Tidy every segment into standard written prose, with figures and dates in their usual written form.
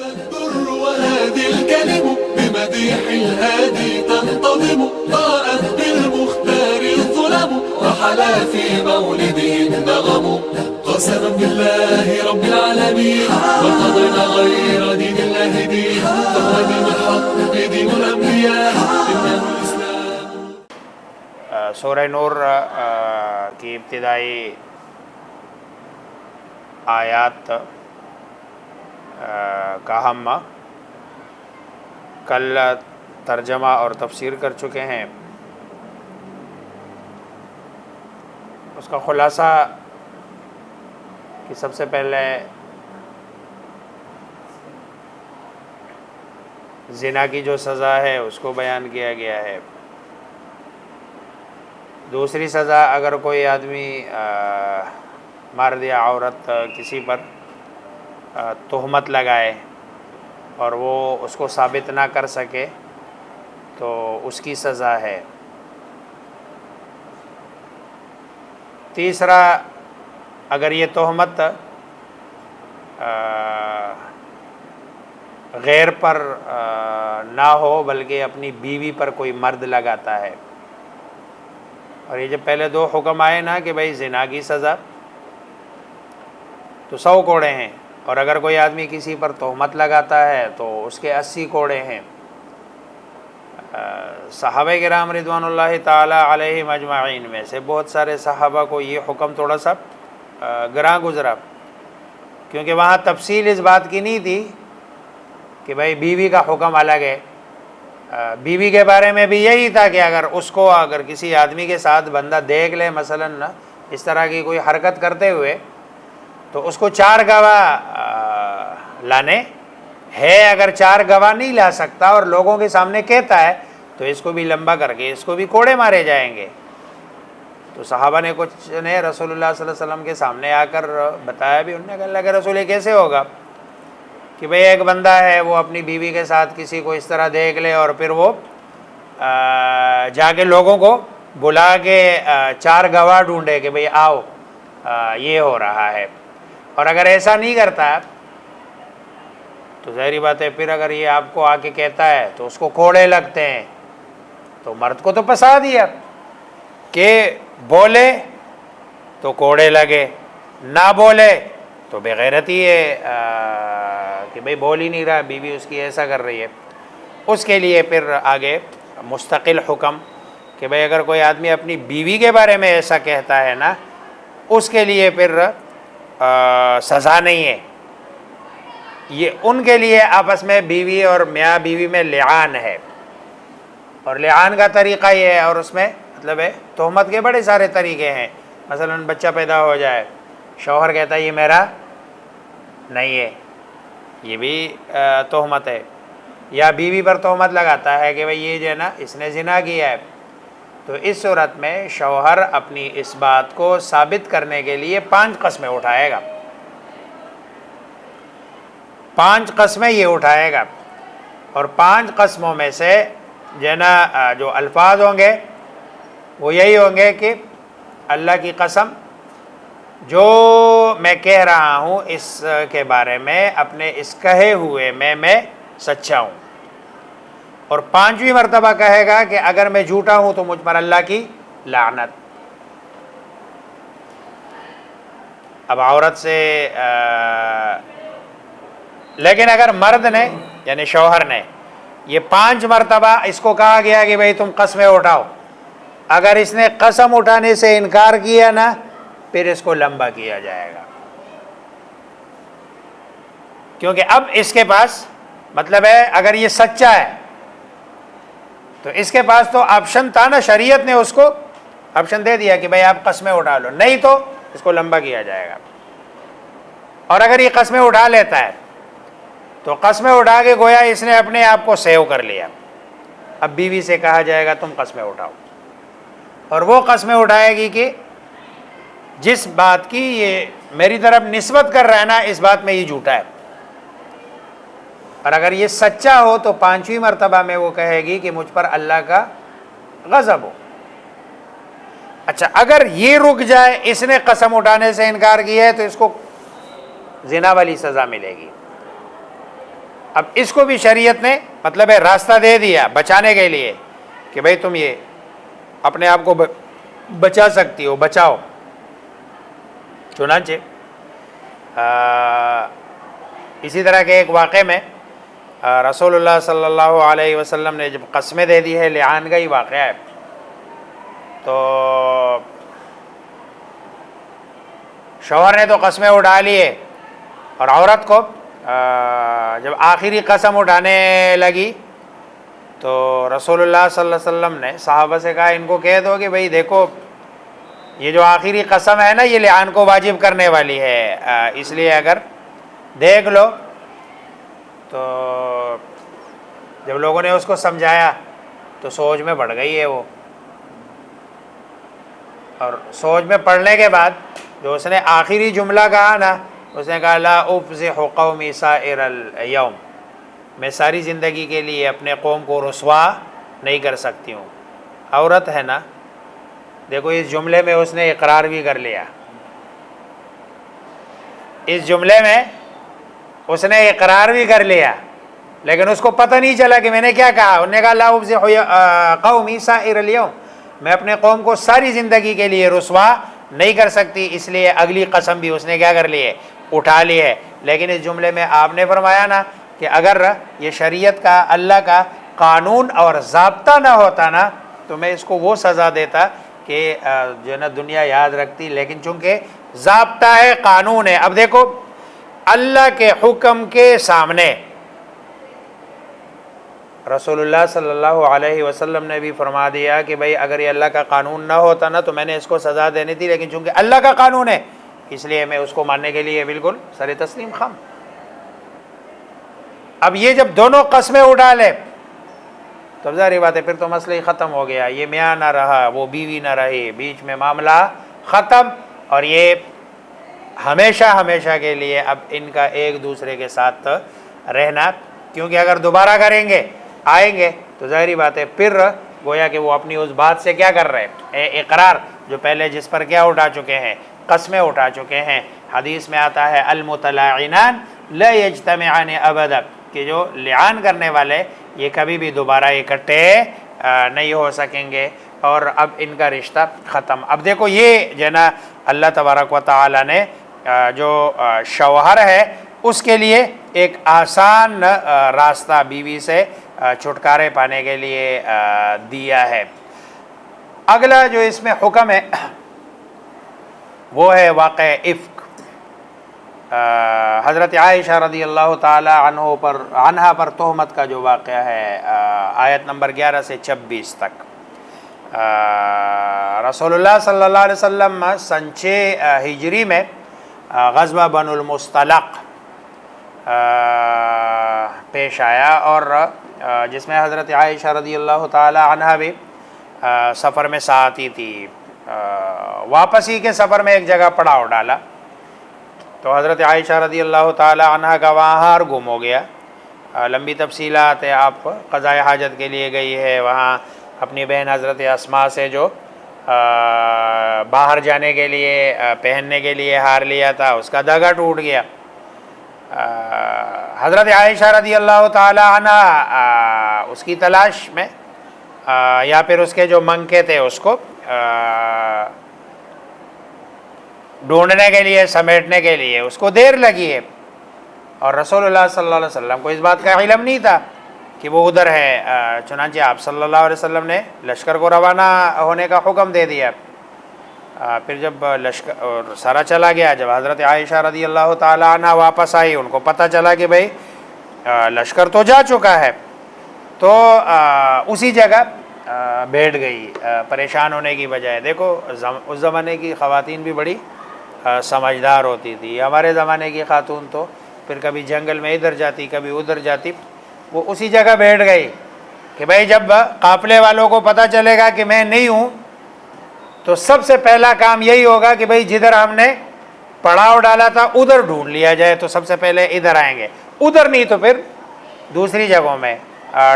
Al Durr وهذه الكلم بمديح الهادي تنتظم ضاءت بالمختار الظلم وحلا في مولده النغم قسما بالله رب العالمين ما قضينا غير دين الله دين فهو دين الحق دين الأنبياء إنه الإسلام. سورہ نور کی ابتدائی آیات کا ہم کل ترجمہ اور تفسیر کر چکے ہیں. اس کا خلاصہ کہ سب سے پہلے زنا کی جو سزا ہے اس کو بیان کیا گیا ہے. دوسری سزا اگر کوئی آدمی مرد یا عورت کسی پر تہمت لگائے اور وہ اس کو ثابت نہ کر سکے تو اس کی سزا ہے. تیسرا اگر یہ تہمت غیر پر نہ ہو بلکہ اپنی بیوی پر کوئی مرد لگاتا ہے. اور یہ جب پہلے دو حکم آئے نا کہ بھائی زنا کی سزا تو 100 کوڑے ہیں اور اگر کوئی آدمی کسی پر تہمت لگاتا ہے تو اس کے 80 کوڑے ہیں. صحابہ کرام رضوان اللہ تعالی علیہم اجمعین میں سے بہت سارے صحابہ کو یہ حکم تھوڑا سا گراں گزرا کیونکہ وہاں تفصیل اس بات کی نہیں تھی کہ بھائی بیوی کا حکم الگ ہے. بیوی کے بارے میں بھی یہی تھا کہ اگر کسی آدمی کے ساتھ بندہ دیکھ لے مثلا اس طرح کی کوئی حرکت کرتے ہوئے تو اس کو 4 گواہ لانے ہے. اگر 4 گواہ نہیں لا سکتا اور لوگوں کے سامنے کہتا ہے تو اس کو بھی لمبا کر کے اس کو بھی کوڑے مارے جائیں گے. تو صحابہ نے کچھ نے رسول اللہ صلی اللہ علیہ وسلم کے سامنے آ کر بتایا بھی. انہوں نے کہا اللہ کے رسول یہ کیسے ہوگا کہ بھئی ایک بندہ ہے وہ اپنی بیوی کے ساتھ کسی کو اس طرح دیکھ لے اور پھر وہ جا کے لوگوں کو بلا کے 4 گواہ ڈھونڈے کہ بھئی آؤ یہ ہو رہا ہے. اور اگر ایسا نہیں کرتا تو ظاہری بات ہے پھر اگر یہ آپ کو آ کے کہتا ہے تو اس کو کوڑے لگتے ہیں. تو مرد کو تو پسا دیا کہ بولے تو کوڑے لگے, نہ بولے تو بغیرتی ہے کہ بھئی بول ہی نہیں رہا, بیوی اس کی ایسا کر رہی ہے. اس کے لیے پھر آگے مستقل حکم کہ بھئی اگر کوئی آدمی اپنی بیوی کے بارے میں ایسا کہتا ہے نا اس کے لیے پھر سزا نہیں ہے. یہ ان کے لیے آپس میں بیوی اور میاں بیوی میں لعان ہے, اور لعان کا طریقہ یہ ہے, اور اس میں مطلب ہے تہمت کے بڑے سارے طریقے ہیں. مثلا بچہ پیدا ہو جائے, شوہر کہتا ہے یہ میرا نہیں ہے, یہ بھی تہمت ہے. یا بیوی پر تہمت لگاتا ہے کہ بھئی یہ جو ہے نا اس نے زنا کیا ہے, تو اس صورت میں شوہر اپنی اس بات کو ثابت کرنے کے لیے 5 قسمیں اٹھائے گا. 5 قسمیں یہ اٹھائے گا, اور 5 قسموں میں سے جو ہے نا جو الفاظ ہوں گے وہ یہی ہوں گے کہ اللہ کی قسم جو میں کہہ رہا ہوں اس کے بارے میں اپنے اس کہے ہوئے میں سچا ہوں. اور 5ویں مرتبہ کہے گا کہ اگر میں جھوٹا ہوں تو مجھ پر اللہ کی لعنت. اب عورت سے لیکن اگر مرد نے یعنی شوہر نے یہ 5 مرتبہ اس کو کہا گیا کہ بھئی تم قسمیں اٹھاؤ, اگر اس نے قسم اٹھانے سے انکار کیا نا پھر اس کو لمبا کیا جائے گا. کیونکہ اب اس کے پاس مطلب ہے اگر یہ سچا ہے تو اس کے پاس تو آپشن تھا نا, شریعت نے اس کو آپشن دے دیا کہ بھئی آپ قسمیں اٹھا لو, نہیں تو اس کو لمبا کیا جائے گا. اور اگر یہ قسمیں اٹھا لیتا ہے تو قسمیں اٹھا کے گویا اس نے اپنے آپ کو سیو کر لیا. اب بیوی سے کہا جائے گا تم قسمیں اٹھاؤ, اور وہ قسمیں اٹھائے گی کہ جس بات کی یہ میری طرف نسبت کر رہا ہے نا اس بات میں یہ جھوٹا ہے. اور اگر یہ سچا ہو تو 5ویں مرتبہ میں وہ کہے گی کہ مجھ پر اللہ کا غضب ہو. اچھا اگر یہ رک جائے, اس نے قسم اٹھانے سے انکار کیا ہے تو اس کو زنا والی سزا ملے گی. اب اس کو بھی شریعت نے مطلب ہے راستہ دے دیا بچانے کے لیے کہ بھئی تم یہ اپنے آپ کو بچا سکتی ہو، بچاؤ۔ چنانچہ اسی طرح کے ایک واقعے میں رسول اللہ صلی اللہ علیہ وسلم نے جب قسمیں دے دی ہے، لعان کا ہی واقعہ ہے، تو شوہر نے تو قسمیں اٹھا لیے اور عورت کو جب آخری قسم اٹھانے لگی تو رسول اللہ صلی اللہ علیہ وسلم نے صحابہ سے کہا ان کو کہہ دو کہ بھئی دیکھو یہ جو آخری قسم ہے نا یہ لعان کو واجب کرنے والی ہے، اس لیے اگر دیکھ لو۔ تو جب لوگوں نے اس کو سمجھایا تو سوچ میں پڑ گئی ہے وہ، اور سوچ میں پڑنے کے بعد جو اس نے آخری جملہ کہا نا، اس نے کہا لا افضح قومی سائر اليوم، میں ساری زندگی کے لیے اپنے قوم کو رسوا نہیں کر سکتی ہوں۔ عورت ہے نا، دیکھو اس جملے میں اس نے اقرار بھی کر لیا، اس جملے میں اس نے اقرار بھی کر لیا، لیکن اس کو پتہ نہیں چلا کہ میں نے کیا کہا۔ انہوں نے کہا لا افضح قومی سائر اليوم، میں اپنے قوم کو ساری زندگی کے لیے رسوا نہیں کر سکتی، اس لیے اگلی قسم بھی اس نے کیا کر لی ہے، اٹھا لی ہے۔ لیکن اس جملے میں آپ نے فرمایا نا کہ اگر یہ شریعت کا اللہ کا قانون اور ضابطہ نہ ہوتا نا تو میں اس کو وہ سزا دیتا کہ جو ہے نا دنیا یاد رکھتی، لیکن چونکہ ضابطہ ہے، قانون ہے۔ اب دیکھو اللہ کے حکم کے سامنے رسول اللہ صلی اللہ علیہ وسلم نے بھی فرما دیا کہ بھئی اگر یہ اللہ کا قانون نہ ہوتا نا تو میں نے اس کو سزا دینی تھی، لیکن چونکہ اللہ کا قانون ہے اس لیے میں اس کو ماننے کے لیے بالکل سر تسلیم خم۔ اب یہ جب دونوں قسمیں اٹھا لے تو ظاہر بات ہے پھر تو مسئلہ ہی ختم ہو گیا، یہ میاں نہ رہا وہ بیوی نہ رہی، بیچ میں معاملہ ختم، اور یہ ہمیشہ ہمیشہ کے لیے اب ان کا ایک دوسرے کے ساتھ رہنا، کیونکہ اگر دوبارہ کریں گے آئیں گے تو ظاہری بات ہے پھر گویا کہ وہ اپنی اس بات سے کیا کر رہے ہیں، اقرار جو پہلے جس پر کیا اٹھا چکے ہیں، قسمیں اٹھا چکے ہیں۔ حدیث میں آتا ہے المتلاعنان لا یجتمعان ابدا، کہ جو لعان کرنے والے یہ کبھی بھی دوبارہ اکٹھے نہیں ہو سکیں گے، اور اب ان کا رشتہ ختم۔ اب دیکھو یہ جو ہے نا اللہ تبارک و تعالی نے جو شوہر ہے اس کے لیے ایک آسان راستہ بیوی سے چھٹکارے پانے کے لیے دیا ہے۔ اگلا جو اس میں حکم ہے وہ ہے واقع افک۔ حضرت عائشہ رضی اللہ تعالی عنہا پر تہمت کا جو واقعہ ہے، آیت نمبر 11 سے 26 تک۔ رسول اللہ صلی اللہ علیہ وسلم سن 6 ہجری میں غزوہ بنو المصطلق پیش آیا، اور جس میں حضرت عائشہ رضی اللہ تعالی عنہ بھی سفر میں ساتھی تھی۔ واپسی کے سفر میں ایک جگہ پڑاؤ ڈالا تو حضرت عائشہ رضی اللہ تعالی عنہ کا وہاں ہار گم ہو گیا۔ لمبی تفصیلات ہے، آپ قضاء حاجت کے لیے گئی ہے، وہاں اپنی بہن حضرت اسماء سے جو باہر جانے کے لیے پہننے کے لیے ہار لیا تھا اس کا دھاگا ٹوٹ گیا۔ حضرت عائشہ رضی اللہ تعالی عنہ اس کی تلاش میں یا پھر اس کے جو منکے تھے اس کو ڈھونڈنے کے لیے، سمیٹنے کے لیے اس کو دیر لگی ہے، اور رسول اللہ صلی اللہ علیہ وسلم کو اس بات کا علم نہیں تھا کہ وہ ادھر ہے۔ چنانچہ آپ صلی اللہ علیہ وسلم نے لشکر کو روانہ ہونے کا حکم دے دیا۔ پھر جب لشکر سارا چلا گیا، جب حضرت عائشہ رضی اللہ تعالی عنہ واپس آئی، ان کو پتہ چلا کہ بھئی لشکر تو جا چکا ہے، تو اسی جگہ بیٹھ گئی پریشان ہونے کی بجائے۔ دیکھو اس زمانے کی خواتین بھی بڑی سمجھدار ہوتی تھی، ہمارے زمانے کی خاتون تو پھر کبھی جنگل میں ادھر جاتی کبھی ادھر جاتی، وہ اسی جگہ بیٹھ گئی کہ بھئی جب قافلے والوں کو پتہ چلے گا کہ میں نہیں ہوں تو سب سے پہلا کام یہی ہوگا کہ بھئی جدھر ہم نے پڑاؤ ڈالا تھا ادھر ڈھونڈ لیا جائے، تو سب سے پہلے ادھر آئیں گے، ادھر نہیں تو پھر دوسری جگہوں میں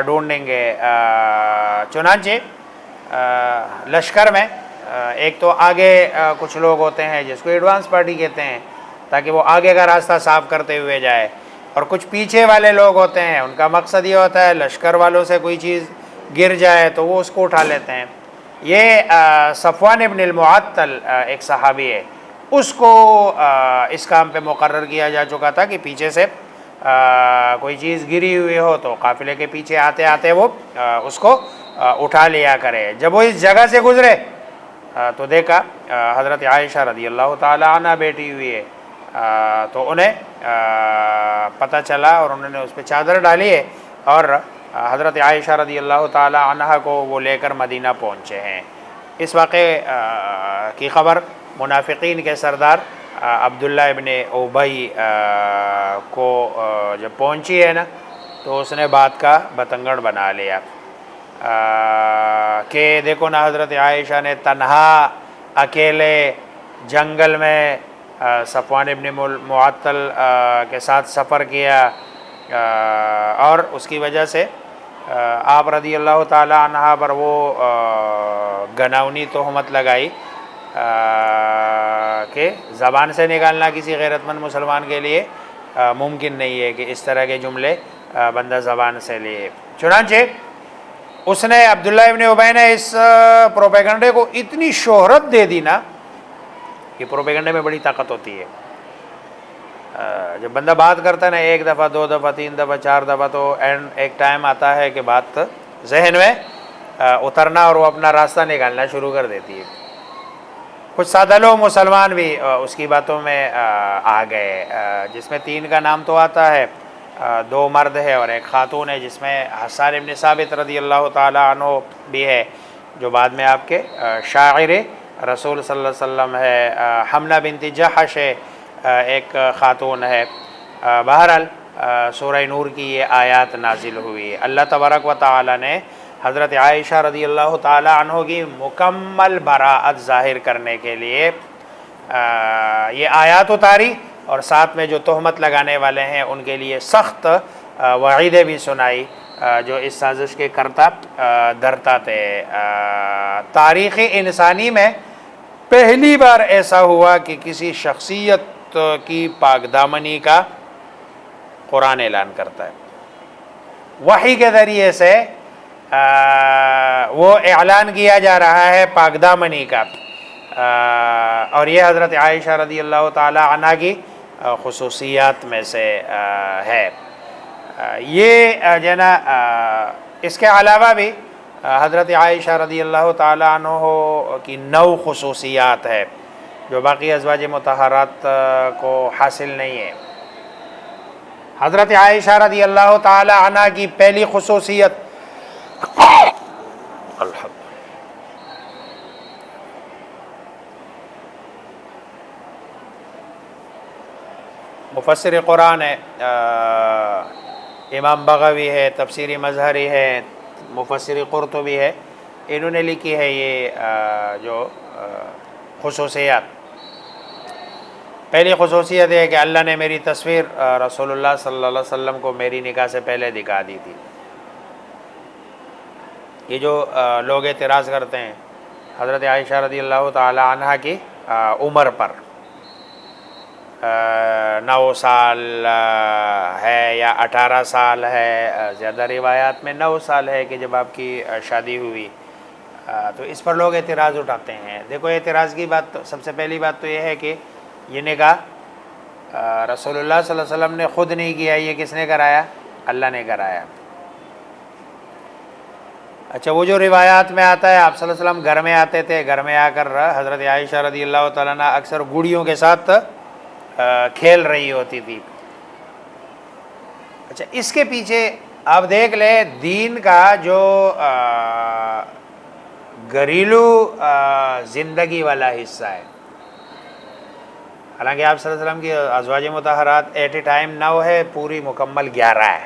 ڈھونڈیں گے۔ چنانچہ لشکر میں ایک تو آگے کچھ لوگ ہوتے ہیں جس کو ایڈوانس پارٹی کہتے ہیں، تاکہ وہ آگے کا راستہ صاف کرتے ہوئے جائے، اور کچھ پیچھے والے لوگ ہوتے ہیں، ان کا مقصد یہ ہوتا ہے لشکر والوں سے کوئی چیز گر جائے تو وہ اس کو اٹھا لیتے ہیں۔ یہ صفوان ابن المعطل ایک صحابی ہے، اس کو اس کام پہ مقرر کیا جا چکا تھا کہ پیچھے سے کوئی چیز گری ہوئی ہو تو قافلے کے پیچھے آتے آتے وہ اس کو اٹھا لیا کرے۔ جب وہ اس جگہ سے گزرے تو دیکھا حضرت عائشہ رضی اللہ تعالی عنہ بیٹھی ہوئی ہے، تو انہیں پتہ چلا اور انہوں نے اس پہ چادر ڈالی ہے، اور حضرت عائشہ رضی اللہ تعالی عنہ کو وہ لے کر مدینہ پہنچے ہیں۔ اس واقعے کی خبر منافقین کے سردار عبداللہ ابن ابی کو جب پہنچی ہے نا تو اس نے بات کا بتنگڑ بنا لیا کہ دیکھو نا حضرت عائشہ نے تنہا اکیلے جنگل میں صفوان ابن معطل کے ساتھ سفر کیا، اور اس کی وجہ سے آپ رضی اللہ تعالی عنہ پر وہ گناونی تہمت لگائی کہ زبان سے نکالنا کسی غیرت مند مسلمان کے لیے ممکن نہیں ہے کہ اس طرح کے جملے بندہ زبان سے لیے۔ چنانچہ اس نے عبداللہ ابن ابی نے اس پروپیگنڈے کو اتنی شہرت دے دی نا کہ پروپیگنڈے میں بڑی طاقت ہوتی ہے۔ جب بندہ بات کرتا ہے نا ایک دفعہ، دو دفعہ، تین دفعہ، چار دفعہ، تو ایک ٹائم آتا ہے کہ بات ذہن میں اترنا اور وہ اپنا راستہ نکالنا شروع کر دیتی ہے۔ کچھ سادہ لوگ مسلمان بھی اس کی باتوں میں آ گئے، جس میں تین کا نام تو آتا ہے، دو مرد ہے اور ایک خاتون ہے، جس میں حسان ابن ثابت رضی اللہ تعالی عنہ بھی ہے جو بعد میں آپ کے شاعر رسول صلی اللہ علیہ وسلم ہے، حمنہ بنت جحش ہے، ایک خاتون ہے۔ بہرحال سورہ نور کی یہ آیات نازل ہوئی، اللہ تبارک و تعالی نے حضرت عائشہ رضی اللہ تعالی عنہ کی مکمل براءت ظاہر کرنے کے لیے یہ آیات اتاری، اور ساتھ میں جو تہمت لگانے والے ہیں ان کے لیے سخت وعیدیں بھی سنائی جو اس سازش کے کرتا درتا تھے۔ تاریخ انسانی میں پہلی بار ایسا ہوا کہ کسی شخصیت کی پاک دامنی کا قرآن اعلان کرتا ہے، وحی کے ذریعے سے وہ اعلان کیا جا رہا ہے پاک دامنی کا، اور یہ حضرت عائشہ رضی اللہ تعالی عنہ کی خصوصیات میں سے ہے۔ یہ جو نا اس کے علاوہ بھی حضرت عائشہ رضی اللہ تعالی عنہ کی 9 خصوصیات ہے جو باقی ازواج مطہرات کو حاصل نہیں ہے۔ حضرت عائشہ رضی اللہ تعالی عنہ کی پہلی خصوصیت مفسر قرآن ہے، امام بغوی ہے، تفسیری مظہری ہے، مفسر قرطبی ہے، انہوں نے لکھی ہے یہ جو خصوصیات۔ پہلی خصوصیت ہے کہ اللہ نے میری تصویر رسول اللہ صلی اللہ علیہ وسلم کو میری نکاح سے پہلے دکھا دی تھی۔ یہ جو لوگ اعتراض کرتے ہیں حضرت عائشہ رضی اللہ تعالی عنہ کی عمر پر، 9 سال ہے یا 18 سال ہے، زیادہ روایات میں 9 سال ہے کہ جب آپ کی شادی ہوئی، تو اس پر لوگ اعتراض اٹھاتے ہیں۔ دیکھو اعتراض کی بات، سب سے پہلی بات تو یہ ہے کہ یہ نکاح رسول اللہ صلی اللہ علیہ وسلم نے خود نہیں کیا، یہ کس نے کرایا؟ اللہ نے کرایا۔ اچھا، وہ جو روایات میں آتا ہے آپ صلی اللہ علیہ وسلم گھر میں آتے تھے، گھر میں آ کر حضرت عائشہ رضی اللہ تعالیٰ عنہ اکثر گڑیوں کے ساتھ کھیل رہی ہوتی تھی۔ اچھا، اس کے پیچھے آپ دیکھ لیں دین کا جو گھریلو زندگی والا حصہ ہے، حالانکہ آپ صلی اللہ علیہ وسلم کی ازواج مطہرات ایٹ اے ٹائم 9 ہے، پوری مکمل 11 ہے۔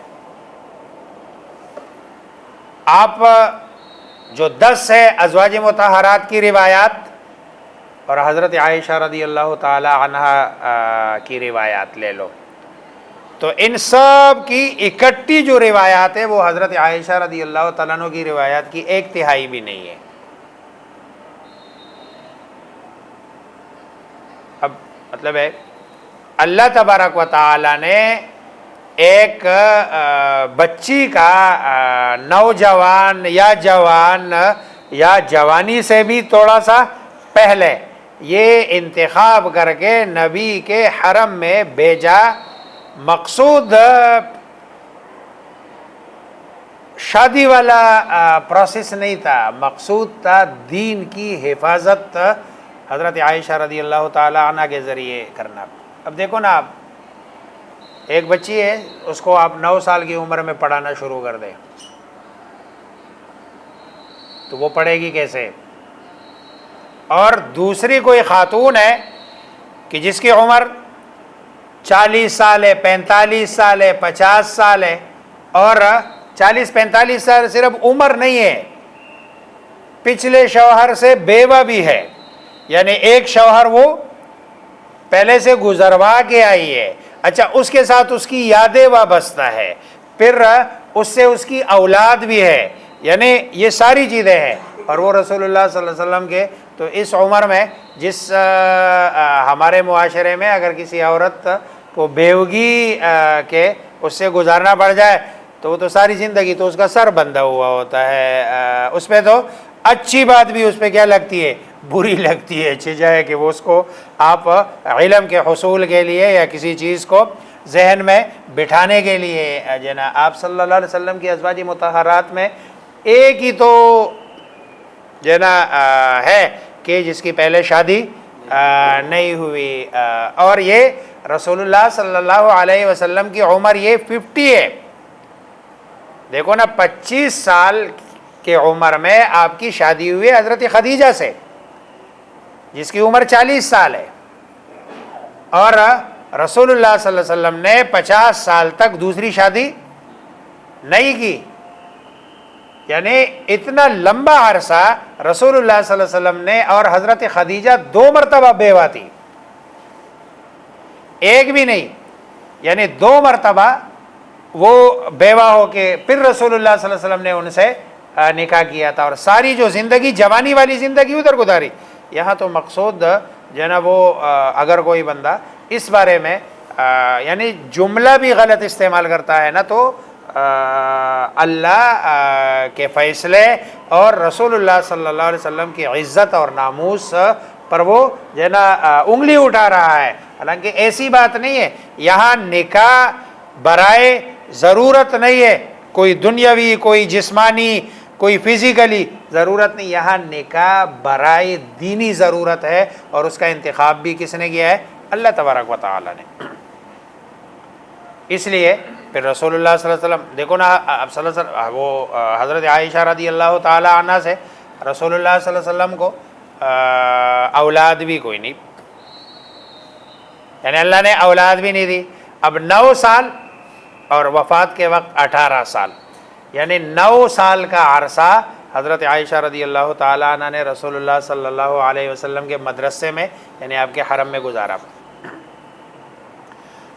آپ جو 10 ہے ازواج مطہرات کی روایات اور حضرت عائشہ رضی اللہ تعالی عنہ کی روایات لے لو، تو ان سب کی اکٹھی جو روایات ہے وہ حضرت عائشہ رضی اللہ تعالیٰ عنہ کی روایات کی 1/3 بھی نہیں ہے۔ اب مطلب ہے اللہ تبارک و تعالی نے ایک بچی کا نوجوان یا جوان یا جوانی سے بھی تھوڑا سا پہلے یہ انتخاب کر کے نبی کے حرم میں بھیجا. مقصود شادی والا پروسیس نہیں تھا، مقصود تھا دین کی حفاظت حضرت عائشہ رضی اللہ تعالی عنہ کے ذریعے کرنا. اب دیکھو نا، آپ ایک بچی ہے، اس کو آپ 9 سال کی عمر میں پڑھانا شروع کر دیں تو وہ پڑھے گی کیسے؟ اور دوسری کوئی خاتون ہے کہ جس کی عمر 40 سال ہے، 45 سال ہے، 50 سال ہے، اور 40-45 سال صرف عمر نہیں ہے، پچھلے شوہر سے بیوہ بھی ہے، یعنی ایک شوہر وہ پہلے سے گزروا کے آئی ہے. اچھا، اس کے ساتھ اس کی یادیں وابستہ ہے، پھر اس سے اس کی اولاد بھی ہے، یعنی یہ ساری چیزیں ہیں. اور وہ رسول اللہ صلی اللہ علیہ وسلم کے تو اس عمر میں جس ہمارے معاشرے میں اگر کسی عورت کو بیوگی کے اس سے گزارنا پڑ جائے تو وہ تو ساری زندگی تو اس کا سر بندھا ہوا ہوتا ہے. اس پہ تو اچھی بات بھی اس پہ کیا لگتی ہے؟ بری لگتی ہے. اچھی جائے کہ وہ اس کو آپ علم کے حصول کے لیے یا کسی چیز کو ذہن میں بٹھانے کے لیے جناب آپ صلی اللہ علیہ وسلم کی ازواج مطہرات میں ایک ہی تو ہے کہ جس کی پہلے شادی نہیں ہوئی، اور یہ رسول اللہ صلی اللہ علیہ وسلم کی عمر یہ 50 ہے. دیکھو نا، 25 سال کی عمر میں آپ کی شادی ہوئی حضرت خدیجہ سے جس کی عمر 40 سال ہے، اور رسول اللہ صلی اللہ علیہ وسلم نے 50 سال تک دوسری شادی نہیں کی. یعنی اتنا لمبا عرصہ رسول اللہ صلی اللہ علیہ وسلم نے، اور حضرت خدیجہ 2 مرتبہ بیوہ تھی، ایک بھی نہیں، یعنی 2 مرتبہ وہ بیوہ ہو کے پھر رسول اللہ صلی اللہ علیہ وسلم نے ان سے نکاح کیا تھا، اور ساری جو زندگی جوانی والی زندگی ادھر گزاری. یہاں تو مقصود جناب وہ اگر کوئی بندہ اس بارے میں یعنی جملہ بھی غلط استعمال کرتا ہے نا تو اللہ کے فیصلے اور رسول اللہ صلی اللہ علیہ وسلم کی عزت اور ناموس پر وہ جو ہے نا انگلی اٹھا رہا ہے. حالانکہ ایسی بات نہیں ہے، یہاں نکاح برائے ضرورت نہیں ہے، کوئی دنیاوی، کوئی جسمانی، کوئی فزیکلی ضرورت نہیں، یہاں نکاح برائے دینی ضرورت ہے، اور اس کا انتخاب بھی کس نے کیا ہے؟ اللہ تبارک و تعالی نے. اس لیے پھر رسول اللہ صلی اللہ علیہ وسلم دیکھو نا، اب صلی اللہ علیہ وسلم وہ حضرت عائشہ رضی اللہ تعالی عنہ سے رسول اللہ صلی اللہ علیہ وسلم کو اولاد بھی کوئی نہیں، یعنی اللہ نے اولاد بھی نہیں دی. اب 9 سال اور وفات کے وقت 18 سال، یعنی 9 سال کا عرصہ حضرت عائشہ رضی اللہ تعالی عنہ نے رسول اللہ صلی اللہ علیہ وسلم کے مدرسے میں یعنی آپ کے حرم میں گزارا.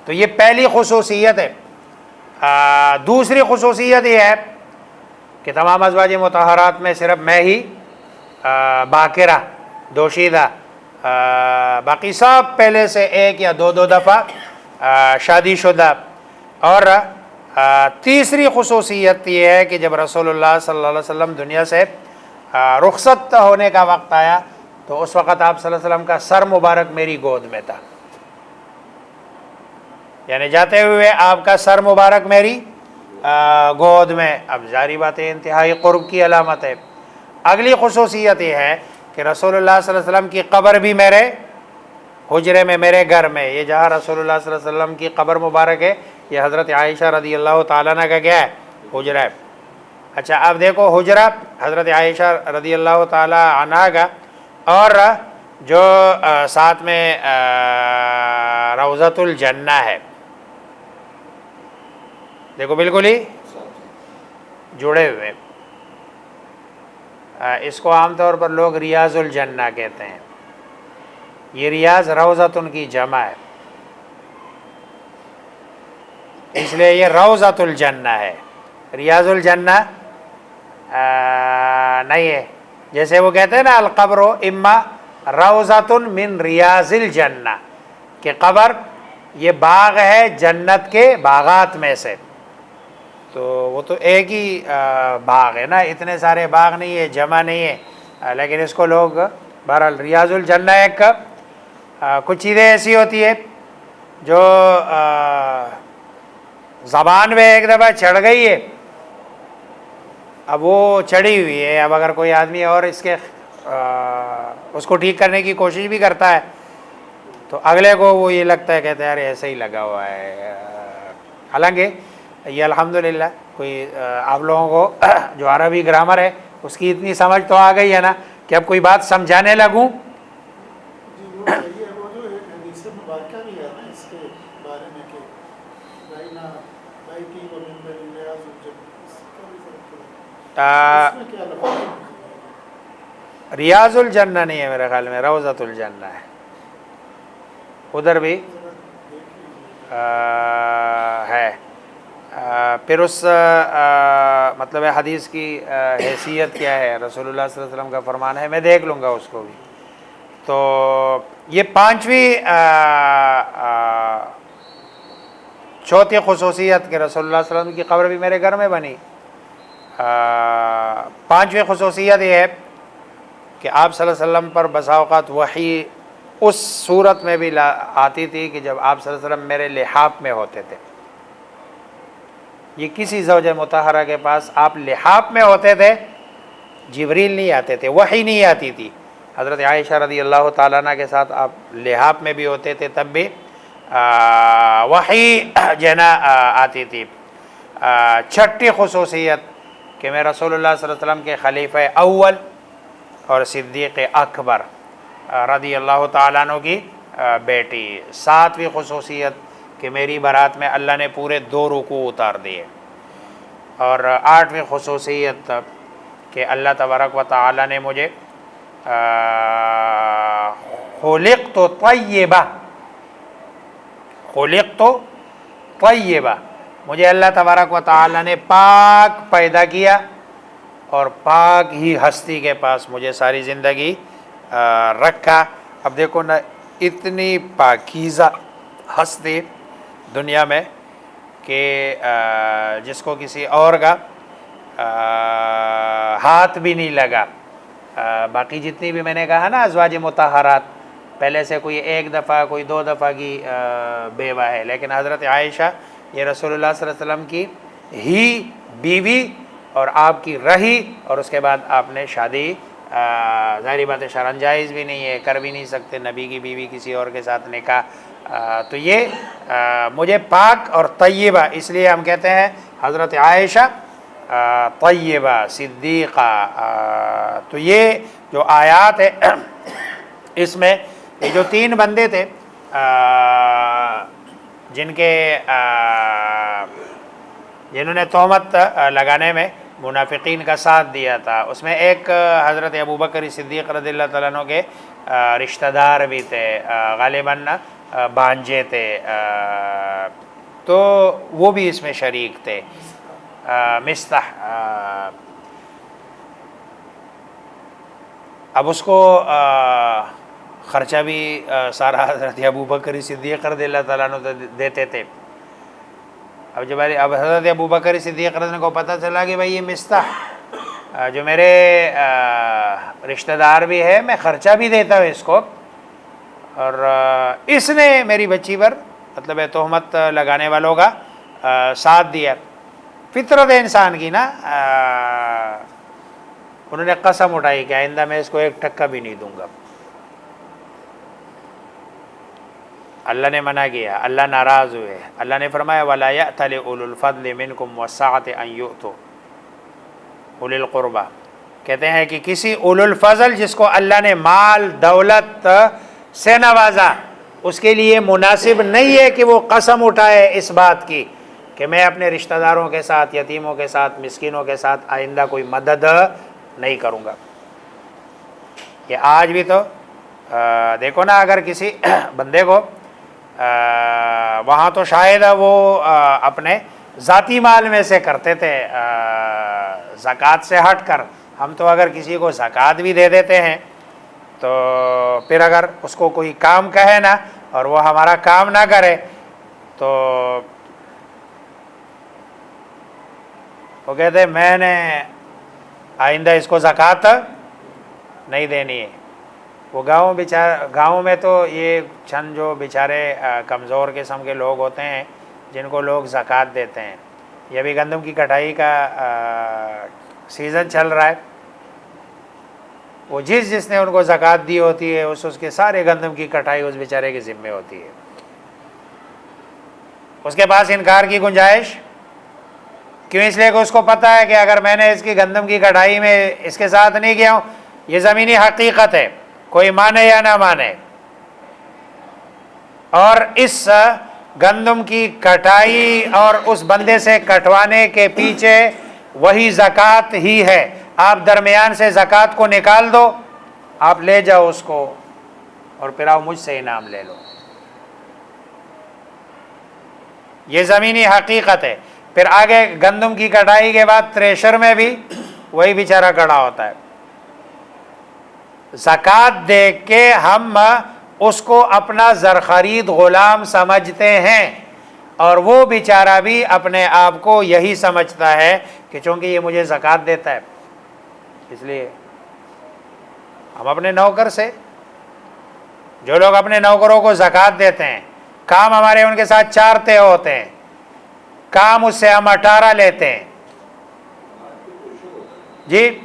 تو یہ پہلی خصوصیت ہے. دوسری خصوصیت یہ ہے کہ تمام ازواج مطہرات میں صرف میں ہی باقرہ دوشیدہ، باقی سب پہلے سے 1 یا 2 دفعہ شادی شدہ. اور تیسری خصوصیت یہ ہے کہ جب رسول اللہ صلی اللہ علیہ وسلم دنیا سے رخصت ہونے کا وقت آیا تو اس وقت آپ صلی اللہ علیہ وسلم کا سر مبارک میری گود میں تھا، یعنی جاتے ہوئے آپ کا سر مبارک میری گود میں. اب ظاہری بات ہے انتہائی قرب کی علامت ہے. اگلی خصوصیت یہ ہے کہ رسول اللہ صلی اللہ علیہ وسلم کی قبر بھی میرے حجرے میں، میرے گھر میں. یہ جہاں رسول اللہ صلی اللہ علیہ وسلم کی قبر مبارک ہے یہ حضرت عائشہ رضی اللہ تعالیٰ عنہ کا کیا ہے؟ حجرہ ہے. اچھا اب دیکھو، حجرہ حضرت عائشہ رضی اللہ تعالیٰ عنہ کا، اور جو ساتھ میں روضۃ الجنہ ہے، دیکھو بالکل ہی جڑے ہوئے. اس کو عام طور پر لوگ ریاض الجنہ کہتے ہیں. یہ ریاض روضۃ کی جمع ہے، اس لیے یہ روضۃ الجنہ ہے، ریاض الجنہ نہیں ہے. جیسے وہ کہتے ہیں نا القبر اما روضۃ من ریاض الجنہ، کہ قبر یہ باغ ہے جنت کے باغات میں سے، تو وہ تو ایک ہی باغ ہے نا، اتنے سارے باغ نہیں ہے، جمع نہیں ہے، لیکن اس کو لوگ بہرحال ریاض الجنہ ایک کچھ چیزیں ایسی ہوتی ہے جو زبان میں ایک دفعہ چڑھ گئی ہے، اب وہ چڑھی ہوئی ہے، اب اگر کوئی آدمی اور اس کو ٹھیک کرنے کی کوشش بھی کرتا ہے تو اگلے کو وہ یہ لگتا ہے، کہتے ہیں یار ایسے ہی لگا ہوا ہے۔ حالانکہ یہ الحمدللہ کوئی آپ لوگوں کو جو عربی گرامر ہے اس کی اتنی سمجھ تو آ گئی ہے نا کہ اب کوئی بات سمجھانے لگوں جی وہ صحیح ہے، وہ جو ایک حدیث مبارکہ بھی ہے نا اس کے بارے میں کہ بائنا بائٹی و منبر ریاض الجنہ، اس کا بھی ذکر اس میں کیا لفظ ہے؟ ریاض الجنہ نہیں ہے میرے خیال میں، روضۃ الجنہ ہے، ادھر بھی ہے۔ پھر اس مطلب حدیث کی حیثیت کیا ہے، رسول اللہ صلی اللہ علیہ وسلم کا فرمان ہے، میں دیکھ لوں گا اس کو بھی۔ تو یہ پانچویں چوتھی خصوصیت کہ رسول اللہ صلی اللہ علیہ وسلم کی قبر بھی میرے گھر میں بنی۔ پانچویں خصوصیت یہ ہے کہ آپ صلی اللہ علیہ وسلم پر بسا اوقات وحی اس صورت میں بھی آتی تھی کہ جب آپ صلی اللہ علیہ وسلم میرے لحاف میں ہوتے تھے۔ یہ کسی زوج مطہرہ کے پاس آپ لحاف میں ہوتے تھے، جبریل نہیں آتے تھے، وحی نہیں آتی تھی۔ حضرت عائشہ رضی اللہ تعالیٰ عنہ کے ساتھ آپ لحاف میں بھی ہوتے تھے، تب بھی وحی جنا آتی تھی۔ چھٹی خصوصیت کہ میں رسول اللہ صلی اللہ علیہ وسلم کے خلیفہ اول اور صدیق اکبر رضی اللہ تعالیٰ عنہ کی بیٹی۔ ساتویں خصوصیت کہ میری برات میں اللہ نے پورے 2 رکوع اتار دیے۔ اور آٹھویں خصوصیت کہ اللہ تبارک و تعالیٰ نے مجھے خلقت طیبہ، خلقت طیبہ، مجھے اللہ تبارک و تعالیٰ نے پاک پیدا کیا اور پاک ہی ہستی کے پاس مجھے ساری زندگی رکھا۔ اب دیکھو نا، اتنی پاکیزہ ہستی دنیا میں کہ جس کو کسی اور کا ہاتھ بھی نہیں لگا۔ باقی جتنی بھی میں نے کہا نا ازواج مطہرات، پہلے سے کوئی 1 دفعہ کوئی 2 دفعہ کی بیوہ ہے، لیکن حضرت عائشہ یہ رسول اللہ صلی اللہ علیہ وسلم کی ہی بیوی اور آپ کی رہی، اور اس کے بعد آپ نے شادی ظاہری بات ہے شرعاً جائز بھی نہیں ہے، کر بھی نہیں سکتے نبی کی بیوی کسی اور کے ساتھ نکاح۔ تو یہ مجھے پاک اور طیبہ، اس لیے ہم کہتے ہیں حضرت عائشہ طیبہ صدیقہ۔ تو یہ جو آیات ہے اس میں یہ جو 3 بندے تھے جنہوں نے تہمت لگانے میں منافقین کا ساتھ دیا تھا، اس میں ایک حضرت ابوبکر صدیق رضی اللہ تعالیٰ عنہ کے رشتہ دار بھی تھے، غالباً بانجے تھے، تو وہ بھی اس میں شریک تھے۔ مستح، اب اس کو خرچہ بھی سارا حضرت ابوبکر صدیق رضی اللہ تعالیٰ عنہ دیتے تھے۔ اب حضرت ابوبکر صدیق رضی اللہ عنہ کو پتہ چلا کہ بھائی یہ مستح جو میرے رشتہ دار بھی ہے، میں خرچہ بھی دیتا ہوں اس کو، اور اس نے میری بچی پر مطلب تہمت لگانے والوں کا ساتھ دیا۔ فطرت انسان کی نا، انہوں نے قسم اٹھائی کہ آئندہ میں اس کو 1 ٹکا بھی نہیں دوں گا۔ اللہ نے منع کیا، اللہ ناراض ہوئے، اللہ نے فرمایا وَلَا يَأْتَلِ أُولُو الْفَضْلِ مِنْكُمْ وَالسَّعَةِ أَنْ يُؤْتُوا أُولِي الْقُرْبَى، کہتے ہیں کہ کسی اولو الفضل جس کو اللہ نے مال دولت سے نوازا، اس کے لیے مناسب نہیں ہے کہ وہ قسم اٹھائے اس بات کی کہ میں اپنے رشتہ داروں کے ساتھ، یتیموں کے ساتھ، مسکینوں کے ساتھ آئندہ کوئی مدد نہیں کروں گا۔ یہ آج بھی تو دیکھو نا، اگر کسی بندے کو وہاں تو شاید وہ اپنے ذاتی مال میں سے کرتے تھے زکوٰۃ سے ہٹ کر، ہم تو اگر کسی کو زکوٰۃ بھی دے دیتے ہیں تو پھر اگر اس کو کوئی کام کہے نا اور وہ ہمارا کام نہ کرے تو وہ کہتے ہیں میں نے آئندہ اس کو زکوٰۃ نہیں دینی ہے. وہ گاؤں میں تو یہ چند جو بیچارے کمزور قسم کے لوگ ہوتے ہیں جن کو لوگ زکوٰۃ دیتے ہیں. یہ بھی گندم کی کٹائی کا سیزن چل رہا ہے. وہ جس نے ان کو زکوٰۃ دی ہوتی ہے اس کے سارے گندم کی کٹائی اس بیچارے کے ذمے ہوتی ہے. اس کے پاس انکار کی گنجائش کیوں؟ اس لیے کہ اس کو پتہ ہے کہ اگر میں نے اس کی گندم کی کٹائی میں اس کے ساتھ نہیں گیا ہوں، یہ زمینی حقیقت ہے، کوئی مانے یا نہ مانے. اور اس گندم کی کٹائی اور اس بندے سے کٹوانے کے پیچھے وہی زکوٰۃ ہی ہے. آپ درمیان سے زکوٰۃ کو نکال دو، آپ لے جاؤ اس کو اور پھر آؤ مجھ سے انعام لے لو. یہ زمینی حقیقت ہے. پھر آگے گندم کی کٹائی کے بعد تھریشر میں بھی وہی بیچارہ کھڑا ہوتا ہے. زکوٰۃ دے کے ہم اس کو اپنا زرخرید غلام سمجھتے ہیں، اور وہ بیچارہ بھی اپنے آپ کو یہی سمجھتا ہے کہ چونکہ یہ مجھے زکوٰۃ دیتا ہے اس لیے. ہم اپنے نوکر سے، جو لوگ اپنے نوکروں کو زکوٰۃ دیتے ہیں، کام ہمارے ان کے ساتھ 4 طے ہوتے ہیں، کام اس سے ہم 18 لیتے ہیں. جی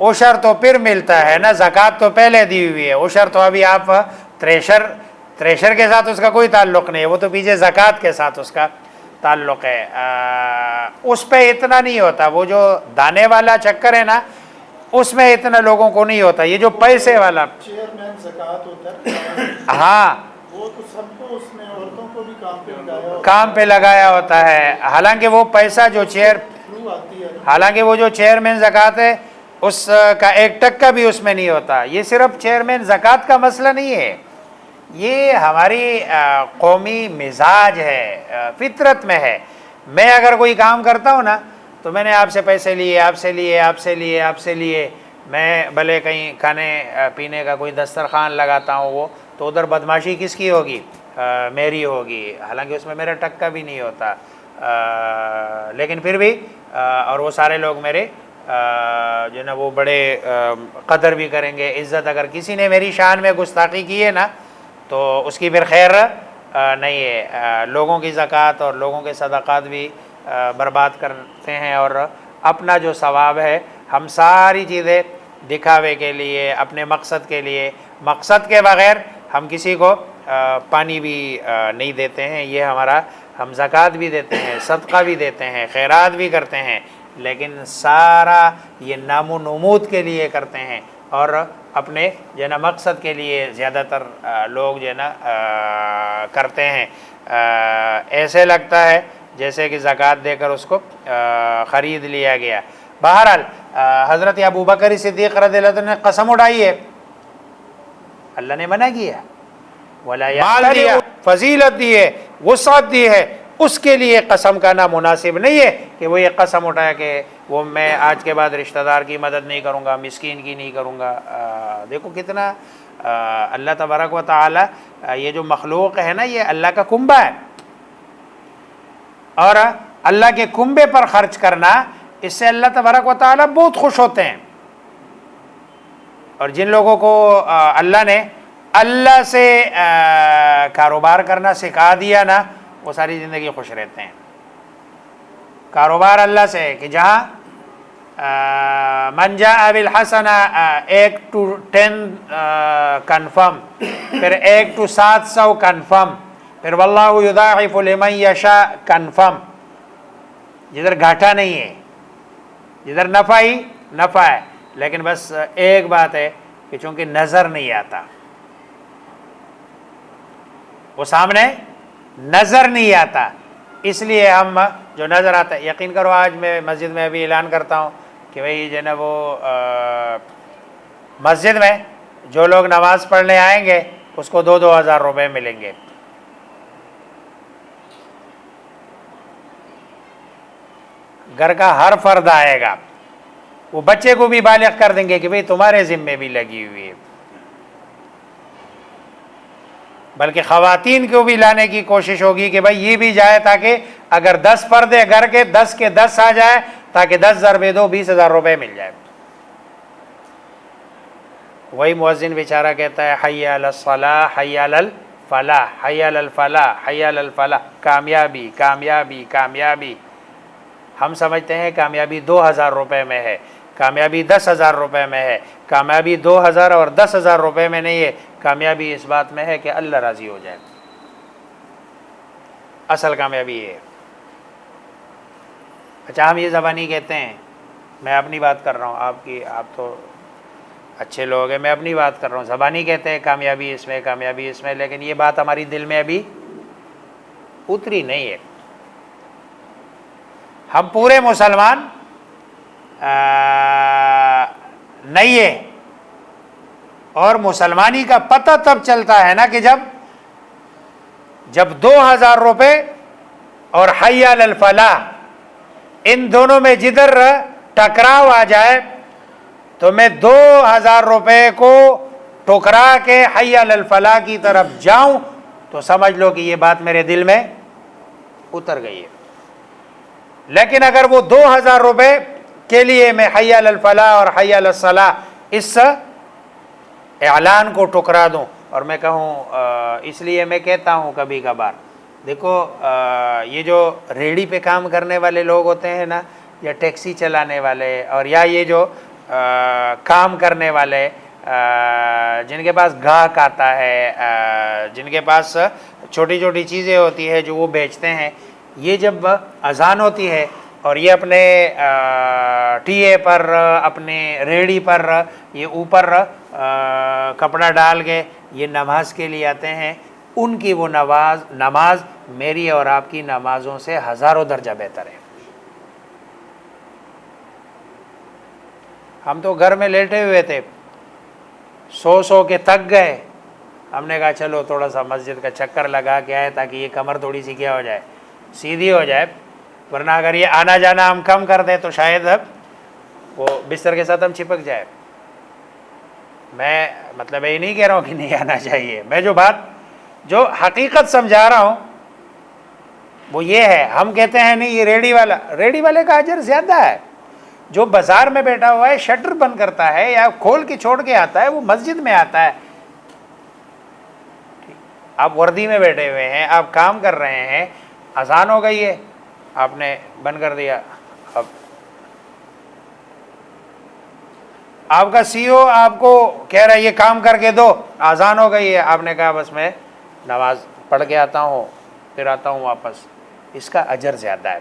عشر تو پھر ملتا ہے نا، زکوٰۃ تو پہلے دی ہوئی ہے. عشر تو ابھی آپ تھریشر کے ساتھ اس کا کوئی تعلق نہیں ہے، وہ تو پیچھے زکوٰۃ کے ساتھ اس کا تعلق ہے. اس پہ اتنا نہیں ہوتا. وہ جو دانے والا چکر ہے نا، اس میں اتنا لوگوں کو نہیں ہوتا. یہ جو پیسے والا چیئرمین زکوٰۃ ہوتا ہے، ہاں وہ تو سب کو اس نے عورتوں کو بھی کام پہ لگایا ہوتا ہے. حالانکہ وہ پیسہ جو حالانکہ وہ جو چیئرمین زکوٰۃ ہے اس کا 1 ٹکا بھی اس میں نہیں ہوتا. یہ صرف چیئرمین زکوٰۃ کا مسئلہ نہیں ہے، یہ ہماری قومی مزاج ہے، فطرت میں ہے. میں اگر کوئی کام کرتا ہوں نا تو میں نے آپ سے پیسے لیے، میں بھلے کہیں کھانے پینے کا کوئی دسترخوان لگاتا ہوں، وہ تو ادھر بدماشی کس کی ہوگی؟ میری ہوگی، حالانکہ اس میں میرا ٹکا بھی نہیں ہوتا. لیکن پھر بھی اور وہ سارے لوگ میرے جو نا وہ بڑے قدر بھی کریں گے، عزت. اگر کسی نے میری شان میں گستاخی کی ہے نا تو اس کی پھر خیر نہیں ہے. لوگوں کی زکوٰۃ اور لوگوں کے صدقات بھی برباد کرتے ہیں، اور اپنا جو ثواب ہے ہم ساری چیزیں دکھاوے کے لیے، اپنے مقصد کے لیے، مقصد کے بغیر ہم کسی کو پانی بھی نہیں دیتے ہیں. یہ ہم زکوٰۃ بھی دیتے ہیں، صدقہ بھی دیتے ہیں، خیرات بھی کرتے ہیں، لیکن سارا یہ نام و نمود کے لیے کرتے ہیں، اور اپنے جو ہے نا مقصد کے لیے زیادہ تر لوگ جو ہے نا کرتے ہیں. ایسے لگتا ہے جیسے کہ زکوٰۃ دے کر اس کو خرید لیا گیا. بہرحال حضرت ابو بکر صدیق رضی اللہ عنہ نے قسم اٹھائی ہے، اللہ نے منع کیا، مال دیا، فضیلت دی ہے، وسعت دی ہے، اس کے لیے قسم کا نہ مناسب نہیں ہے کہ وہ یہ قسم اٹھایا کہ وہ میں آج کے بعد رشتہ دار کی مدد نہیں کروں گا، مسکین کی نہیں کروں گا. دیکھو کتنا اللہ تبارک و تعالی، یہ جو مخلوق ہے نا یہ اللہ کا کنبہ ہے، اور اللہ کے کنبے پر خرچ کرنا، اس سے اللہ تبارک و تعالی بہت خوش ہوتے ہیں. اور جن لوگوں کو اللہ نے اللہ سے کاروبار کرنا سکھا دیا نا، وہ ساری زندگی خوش رہتے ہیں. کاروبار اللہ سے کہ جہاں من جاء بالحسنہ 1 to 10 کنفرم، پھر 1 to 700 کنفرم، پھر واللہ یضاعف لمن یشاء کنفرم. جدھر گھاٹا نہیں ہے، جدھر نفع ہی نفع ہے. لیکن بس ایک بات ہے کہ چونکہ نظر نہیں آتا، وہ سامنے نظر نہیں آتا، اس لیے ہم جو نظر آتا ہے. یقین کرو آج میں مسجد میں ابھی اعلان کرتا ہوں کہ بھئی جو ہے نا وہ مسجد میں جو لوگ نماز پڑھنے آئیں گے اس کو 2,000 روپے ملیں گے. گھر کا ہر فرد آئے گا، وہ بچے کو بھی بالغ کر دیں گے کہ بھئی تمہارے ذمے بھی لگی ہوئی ہے، بلکہ خواتین کو بھی لانے کی کوشش ہوگی کہ بھئی یہ بھی جائے، تاکہ اگر 10 فرد ہے گھر کے 10 کے 10 آ جائے، تاکہ 10 ضرب 2 20,000 روپے مل جائے۔ وہی مؤذن بیچارہ کہتا ہے حی علی الصلاح حی علی الفلاح حی علی الفلاح حی علی الفلاح، کامیابی کامیابی کامیابی۔ ہم سمجھتے ہیں کامیابی 2,000 روپے میں ہے، کامیابی 10,000 روپے میں ہے، کامیابی 2,000 اور 10,000 روپے میں نہیں ہے، کامیابی اس بات میں ہے کہ اللہ راضی ہو جائے، اصل کامیابی یہ ہے۔ اچھا ہم یہ زبانی کہتے ہیں، میں اپنی بات کر رہا ہوں، آپ تو اچھے لوگ ہیں، میں اپنی بات کر رہا ہوں، زبانی کہتے ہیں کامیابی اس میں کامیابی اس میں، لیکن یہ بات ہماری دل میں ابھی اتری نہیں ہے۔ ہم پورے مسلمان نہیں ہے، اور مسلمانی کا پتہ تب چلتا ہے نا کہ جب 2,000 روپے اور حی علی الفلاح ان دونوں میں جدھر ٹکراؤ آ جائے تو میں 2,000 روپے کو ٹکرا کے حی علی الفلاح کی طرف جاؤں تو سمجھ لو کہ یہ بات میرے دل میں اتر گئی ہے۔ لیکن اگر وہ 2,000 روپے کے لیے میں حی علی الفلاح اور حی علی الصلاح اس اعلان کو ٹکرا دوں، اور میں کہوں، اس لیے میں کہتا ہوں کبھی کبھار، دیکھو یہ جو ریڑھی پہ کام کرنے والے لوگ ہوتے ہیں نا، یا ٹیکسی چلانے والے، اور یا یہ جو کام کرنے والے جن کے پاس گاہک آتا ہے، جن کے پاس چھوٹی چھوٹی چیزیں ہوتی ہے جو وہ بیچتے ہیں، یہ جب اذان ہوتی ہے اور یہ اپنے ٹیے پر، اپنے ریڑھی پر یہ اوپر کپڑا ڈال کے یہ نماز کے لیے آتے ہیں، ان کی وہ نماز میری اور آپ کی نمازوں سے ہزاروں درجہ بہتر ہے۔ ہم تو گھر میں لیٹے ہوئے تھے، سو کے تھک گئے، ہم نے کہا چلو تھوڑا سا مسجد کا چکر لگا کے آئے تاکہ یہ کمر تھوڑی سی کیا ہو جائے، سیدھی ہو جائے، ورنہ اگر یہ آنا جانا ہم کم کر دیں تو شاید اب وہ بستر کے ساتھ ہم چپک جائے۔ میں مطلب یہ نہیں کہہ رہا ہوں کہ نہیں آنا چاہیے، میں جو حقیقت سمجھا رہا ہوں وہ یہ ہے، ہم کہتے ہیں نہیں یہ ریڑھی والے کا اجر زیادہ ہے، جو بازار میں بیٹھا ہوا ہے شٹر بند کرتا ہے یا کھول کے چھوڑ کے آتا ہے، وہ مسجد میں آتا ہے، آپ وردی میں بیٹھے ہوئے ہیں، آپ کام کر رہے ہیں، اذان ہو گئی ہے، آپ نے بند کر دیا، اب آپ کا سی او آپ کو کہہ رہا ہے یہ کام کر کے دو، اذان ہو گئی ہے، آپ نے کہا بس میں نماز پڑھ کے آتا ہوں پھر آتا ہوں واپس، اس کا اجر زیادہ ہے۔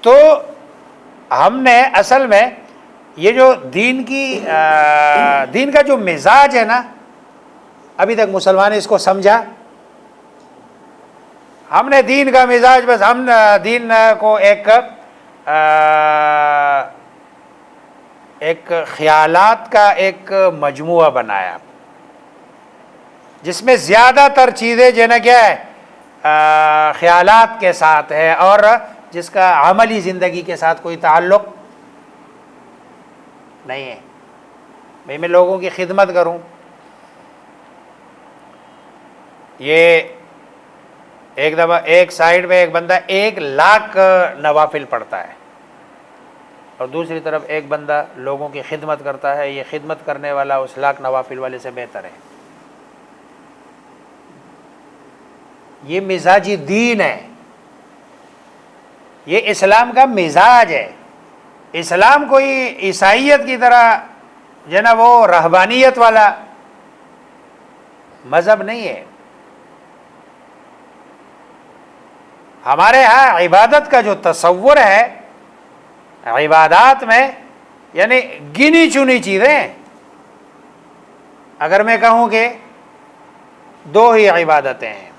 تو ہم نے اصل میں یہ جو دین کا جو مزاج ہے نا، ابھی تک مسلمان اس کو سمجھا، ہم نے دین کا مزاج بس ہم دین کو ایک خیالات کا ایک مجموعہ بنایا جس میں زیادہ تر چیزیں جو ہے نا کیا ہے خیالات کے ساتھ ہے، اور جس کا عملی زندگی کے ساتھ کوئی تعلق نہیں ہے۔ بھئی میں لوگوں کی خدمت کروں، یہ ایک دفعہ ایک سائیڈ میں ایک بندہ 1,00,000 نوافل پڑھتا ہے، اور دوسری طرف ایک بندہ لوگوں کی خدمت کرتا ہے، یہ خدمت کرنے والا اس 1,00,000 نوافل والے سے بہتر ہے۔ یہ مزاجی دین ہے، یہ اسلام کا مزاج ہے۔ اسلام کوئی عیسائیت کی طرح جو ہے نا وہ رہبانیت والا مذہب نہیں ہے۔ ہمارے ہاں عبادت کا جو تصور ہے، عبادات میں یعنی گنی چنی چیزیں، اگر میں کہوں کہ 2 ہی عبادتیں ہیں،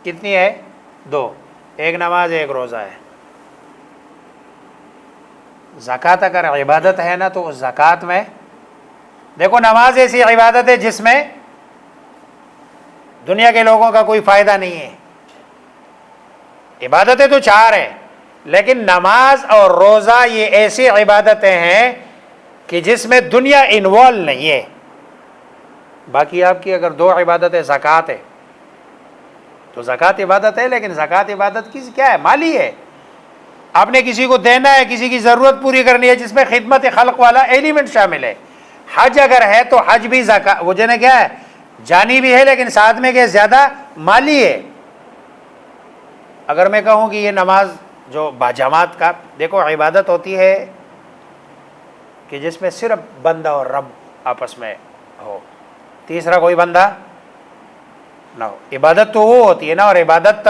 کتنی ہے؟ 2، ایک نماز ایک روزہ ہے۔ زکوٰۃ اگر عبادت ہے نا تو اس زکوٰۃ میں دیکھو، نماز ایسی عبادت ہے جس میں دنیا کے لوگوں کا کوئی فائدہ نہیں ہے، عبادتیں تو 4 ہیں، لیکن نماز اور روزہ یہ ایسی عبادتیں ہیں کہ جس میں دنیا انوالو نہیں ہے۔ باقی آپ کی اگر 2 عبادتیں زکوٰۃ ہے تو زکوٰۃ عبادت ہے، لیکن زکوٰۃ عبادت کی کیا ہے؟ مالی ہے، آپ نے کسی کو دینا ہے، کسی کی ضرورت پوری کرنی ہے، جس میں خدمت خلق والا ایلیمنٹ شامل ہے۔ حج اگر ہے تو حج بھی زکوٰۃ، وہ جو ہے کیا ہے، جانی بھی ہے، لیکن ساتھ میں کیا زیادہ مالی ہے۔ اگر میں کہوں کہ یہ نماز جو باجماعت کا، دیکھو عبادت ہوتی ہے کہ جس میں صرف بندہ اور رب آپس میں ہو، تیسرا کوئی بندہ نہ ہو۔ عبادت تو وہ ہوتی ہے نا، اور عبادت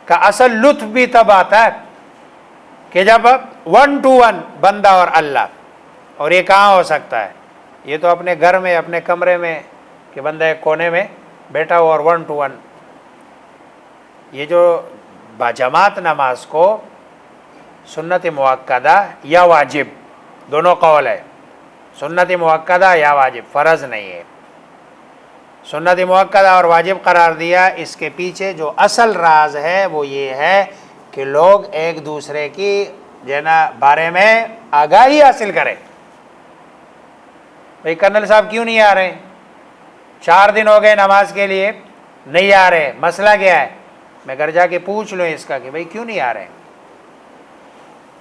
کا اصل لطف بھی تب آتا ہے کہ جب 1 to 1 بندہ اور اللہ، اور یہ کہاں ہو سکتا ہے؟ یہ تو اپنے گھر میں، اپنے کمرے میں، کہ بندہ ایک کونے میں بیٹھا ہو اور 1 to 1۔ یہ جو باجماعت نماز کو سنت مؤکدہ یا واجب، دونوں قول ہے، سنت مؤکدہ یا واجب، فرض نہیں ہے، سنت مؤکدہ اور واجب قرار دیا۔ اس کے پیچھے جو اصل راز ہے وہ یہ ہے کہ لوگ ایک دوسرے کی جو ہے نا بارے میں آگاہی حاصل کریں۔ بھئی کرنل صاحب کیوں نہیں آ رہے؟ 4 دن ہو گئے نماز کے لیے نہیں آ رہے، مسئلہ کیا ہے؟ میں گھر جا کے پوچھ لوں اس کا کہ بھئی کیوں نہیں آ رہے۔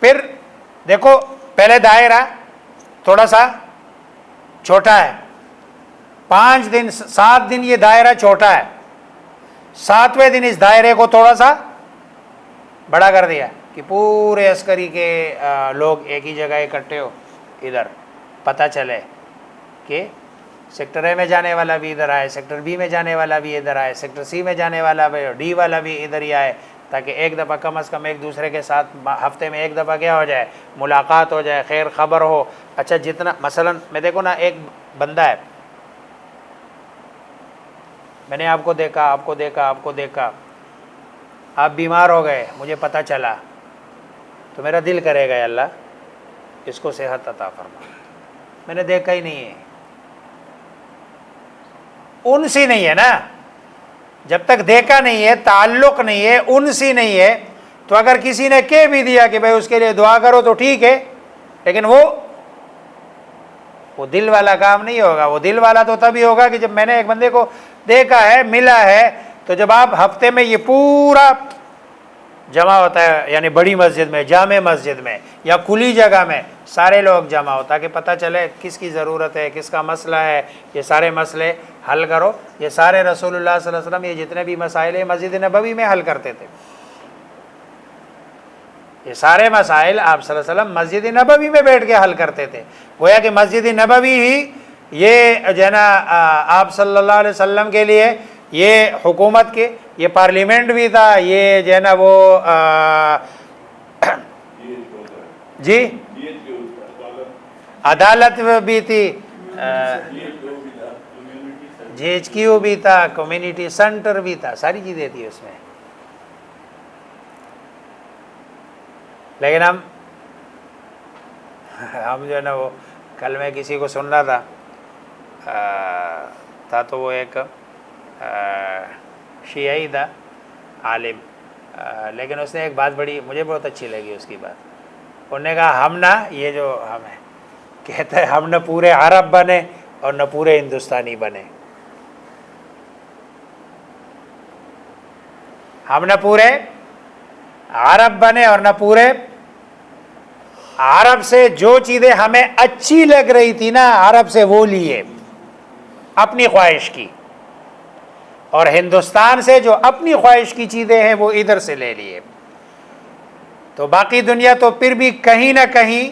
پھر دیکھو پہلے دائرہ تھوڑا سا چھوٹا ہے، 5 دن 7 دن یہ دائرہ چھوٹا ہے، 7ویں دن اس دائرے کو تھوڑا سا بڑا کر دیا کہ پورے عسکری کے لوگ ایک ہی جگہ اکٹھے ہو، ادھر پتہ چلے کہ سیکٹر اے میں جانے والا بھی ادھر آئے، سیکٹر بی میں جانے والا بھی ادھر آئے، سیکٹر سی میں جانے والا بھی، ڈی والا بھی ادھر ہی آئے، تاکہ ایک دفعہ کم از کم ایک دوسرے کے ساتھ ہفتے میں ایک دفعہ کیا ہو جائے، ملاقات ہو جائے، خیر خبر ہو۔ اچھا جتنا مثلا میں دیکھو نا، ایک بندہ ہے، میں نے آپ کو دیکھا، آپ بیمار ہو گئے، مجھے پتہ چلا، تو میرا دل کرے گا اللہ اس کو صحت عطا فرما۔ میں نے دیکھا ہی نہیں ہے، انسی نہیں ہے نا، جب تک دیکھا نہیں ہے، تعلق نہیں ہے، انسی نہیں ہے، تو اگر کسی نے کہہ بھی دیا کہ بھائی اس کے لیے دعا کرو تو ٹھیک ہے، لیکن وہ دل والا کام نہیں ہوگا۔ وہ دل والا تو تبھی ہوگا کہ جب میں نے ایک بندے کو دیکھا ہے، ملا ہے، تو جب آپ ہفتے میں یہ پورا جمع ہوتا ہے، یعنی بڑی مسجد میں، جامع مسجد میں یا کھلی جگہ میں سارے لوگ جمع ہو، تاکہ پتہ چلے کس کی ضرورت ہے، کس کا مسئلہ ہے، یہ سارے مسئلے حل کرو۔ یہ سارے رسول اللہ صلی اللہ علیہ وسلم یہ جتنے بھی مسائل ہیں مسجد نبوی میں حل کرتے تھے، یہ سارے مسائل آپ صلی اللہ علیہ وسلم مسجد نبوی میں بیٹھ کے حل کرتے تھے۔ گویا کہ مسجد نبوی ہی یہ جو ہے نا آپ صلی اللہ علیہ وسلم کے لیے یہ حکومت کے، یہ پارلیمنٹ بھی تھا، یہ جو ہے نا وہ جی عدالت بھی تھی، GHQ بھی تھا، کمیونٹی سینٹر بھی تھا، ساری چیزیں تھی اس میں۔ لیکن ہم جو ہے نا وہ کل میں کسی کو سن رہا تھا تو وہ ایک شیعی تھا عالم، لیکن اس نے ایک بات بڑی مجھے بہت اچھی لگی اس کی بات۔ انہوں نے کہا ہم نہ، یہ جو ہم ہیں، کہتے ہیں ہم نہ پورے عرب بنے اور نہ پورے ہندوستانی بنے، ہم نہ پورے عرب بنے اور نہ پورے عرب سے جو چیزیں ہمیں اچھی لگ رہی تھی نا عرب سے وہ لیے اپنی خواہش کی، اور ہندوستان سے جو اپنی خواہش کی چیزیں ہیں وہ ادھر سے لے لیے۔ تو باقی دنیا تو پھر بھی کہیں نہ کہیں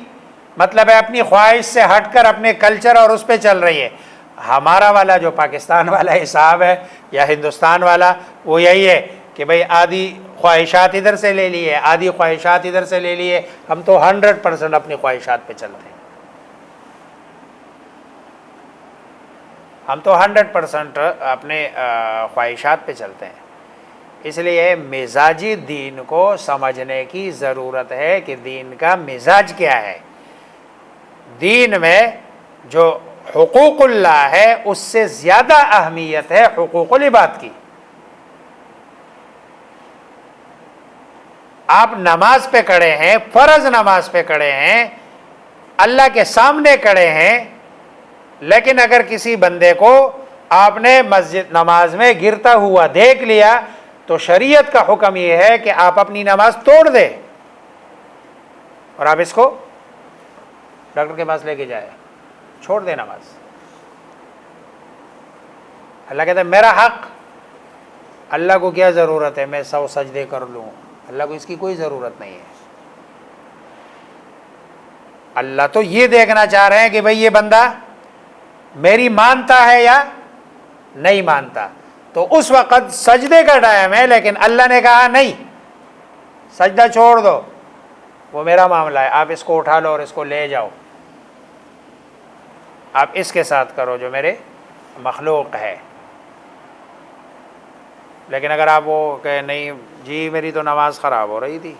مطلب ہے اپنی خواہش سے ہٹ کر اپنے کلچر اور اس پہ چل رہی ہے۔ ہمارا والا جو پاکستان والا حساب ہے یا ہندوستان والا وہ یہی ہے کہ بھئی آدھی خواہشات ادھر سے لے لیے، آدھی خواہشات ادھر سے لے لیے، ہم تو 100% اپنی خواہشات پہ چلتے ہیں، ہم تو 100% اپنے خواہشات پہ چلتے ہیں۔ اس لیے مزاجی دین کو سمجھنے کی ضرورت ہے کہ دین کا مزاج کیا ہے۔ دین میں جو حقوق اللہ ہے اس سے زیادہ اہمیت ہے حقوق العباد کی۔ آپ نماز پہ کھڑے ہیں، فرض نماز پہ کھڑے ہیں، اللہ کے سامنے کھڑے ہیں، لیکن اگر کسی بندے کو آپ نے مسجد نماز میں گرتا ہوا دیکھ لیا تو شریعت کا حکم یہ ہے کہ آپ اپنی نماز توڑ دیں اور آپ اس کو ڈاکٹر کے پاس لے کے جائیں، چھوڑ دیں نماز۔ اللہ کہتا ہے میرا حق، اللہ کو کیا ضرورت ہے میں 100 سجدے کر لوں، اللہ کو اس کی کوئی ضرورت نہیں ہے۔ اللہ تو یہ دیکھنا چاہ رہے ہیں کہ بھئی یہ بندہ میری مانتا ہے یا نہیں مانتا، تو اس وقت سجدے کا ٹائم ہے، لیکن اللہ نے کہا نہیں، سجدہ چھوڑ دو، وہ میرا معاملہ ہے، آپ اس کو اٹھا لو اور اس کو لے جاؤ، آپ اس کے ساتھ کرو جو میرے مخلوق ہے۔ لیکن اگر آپ وہ کہ نہیں جی میری تو نماز خراب ہو رہی تھی،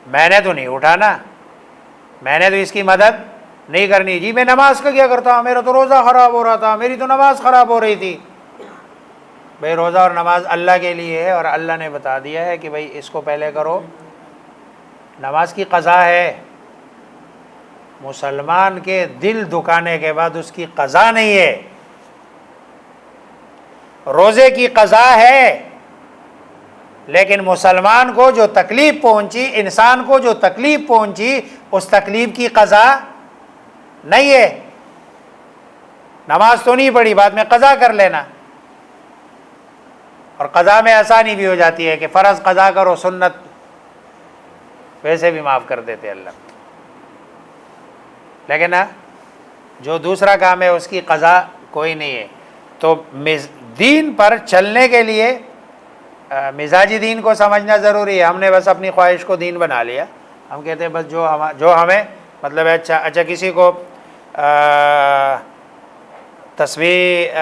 میں نے تو نہیں اٹھانا، میں نے تو اس کی مدد نہیں کرنی، جی میں نماز کا کیا کرتا ہوں، میرا تو روزہ خراب ہو رہا تھا، میری تو نماز خراب ہو رہی تھی۔ بھئی روزہ اور نماز اللہ کے لیے ہے، اور اللہ نے بتا دیا ہے کہ بھئی اس کو پہلے کرو، نماز کی قضا ہے، مسلمان کے دل دکانے کے بعد اس کی قضا نہیں ہے، روزے کی قضا ہے، لیکن مسلمان کو جو تکلیف پہنچی، انسان کو جو تکلیف پہنچی، اس تکلیف کی قضا نہیں ہے۔ نماز تو نہیں پڑھی، بعد میں قضا کر لینا، اور قضا میں آسانی بھی ہو جاتی ہے کہ فرض قضا کرو، سنت ویسے بھی معاف کر دیتے اللہ۔ لیکن جو دوسرا کام ہے اس کی قضا کوئی نہیں ہے۔ تو دین پر چلنے کے لیے مزاجی دین کو سمجھنا ضروری ہے۔ ہم نے بس اپنی خواہش کو دین بنا لیا، ہم کہتے ہیں بس جو ہمیں مطلب ہے، اچھا کسی کو تسبیح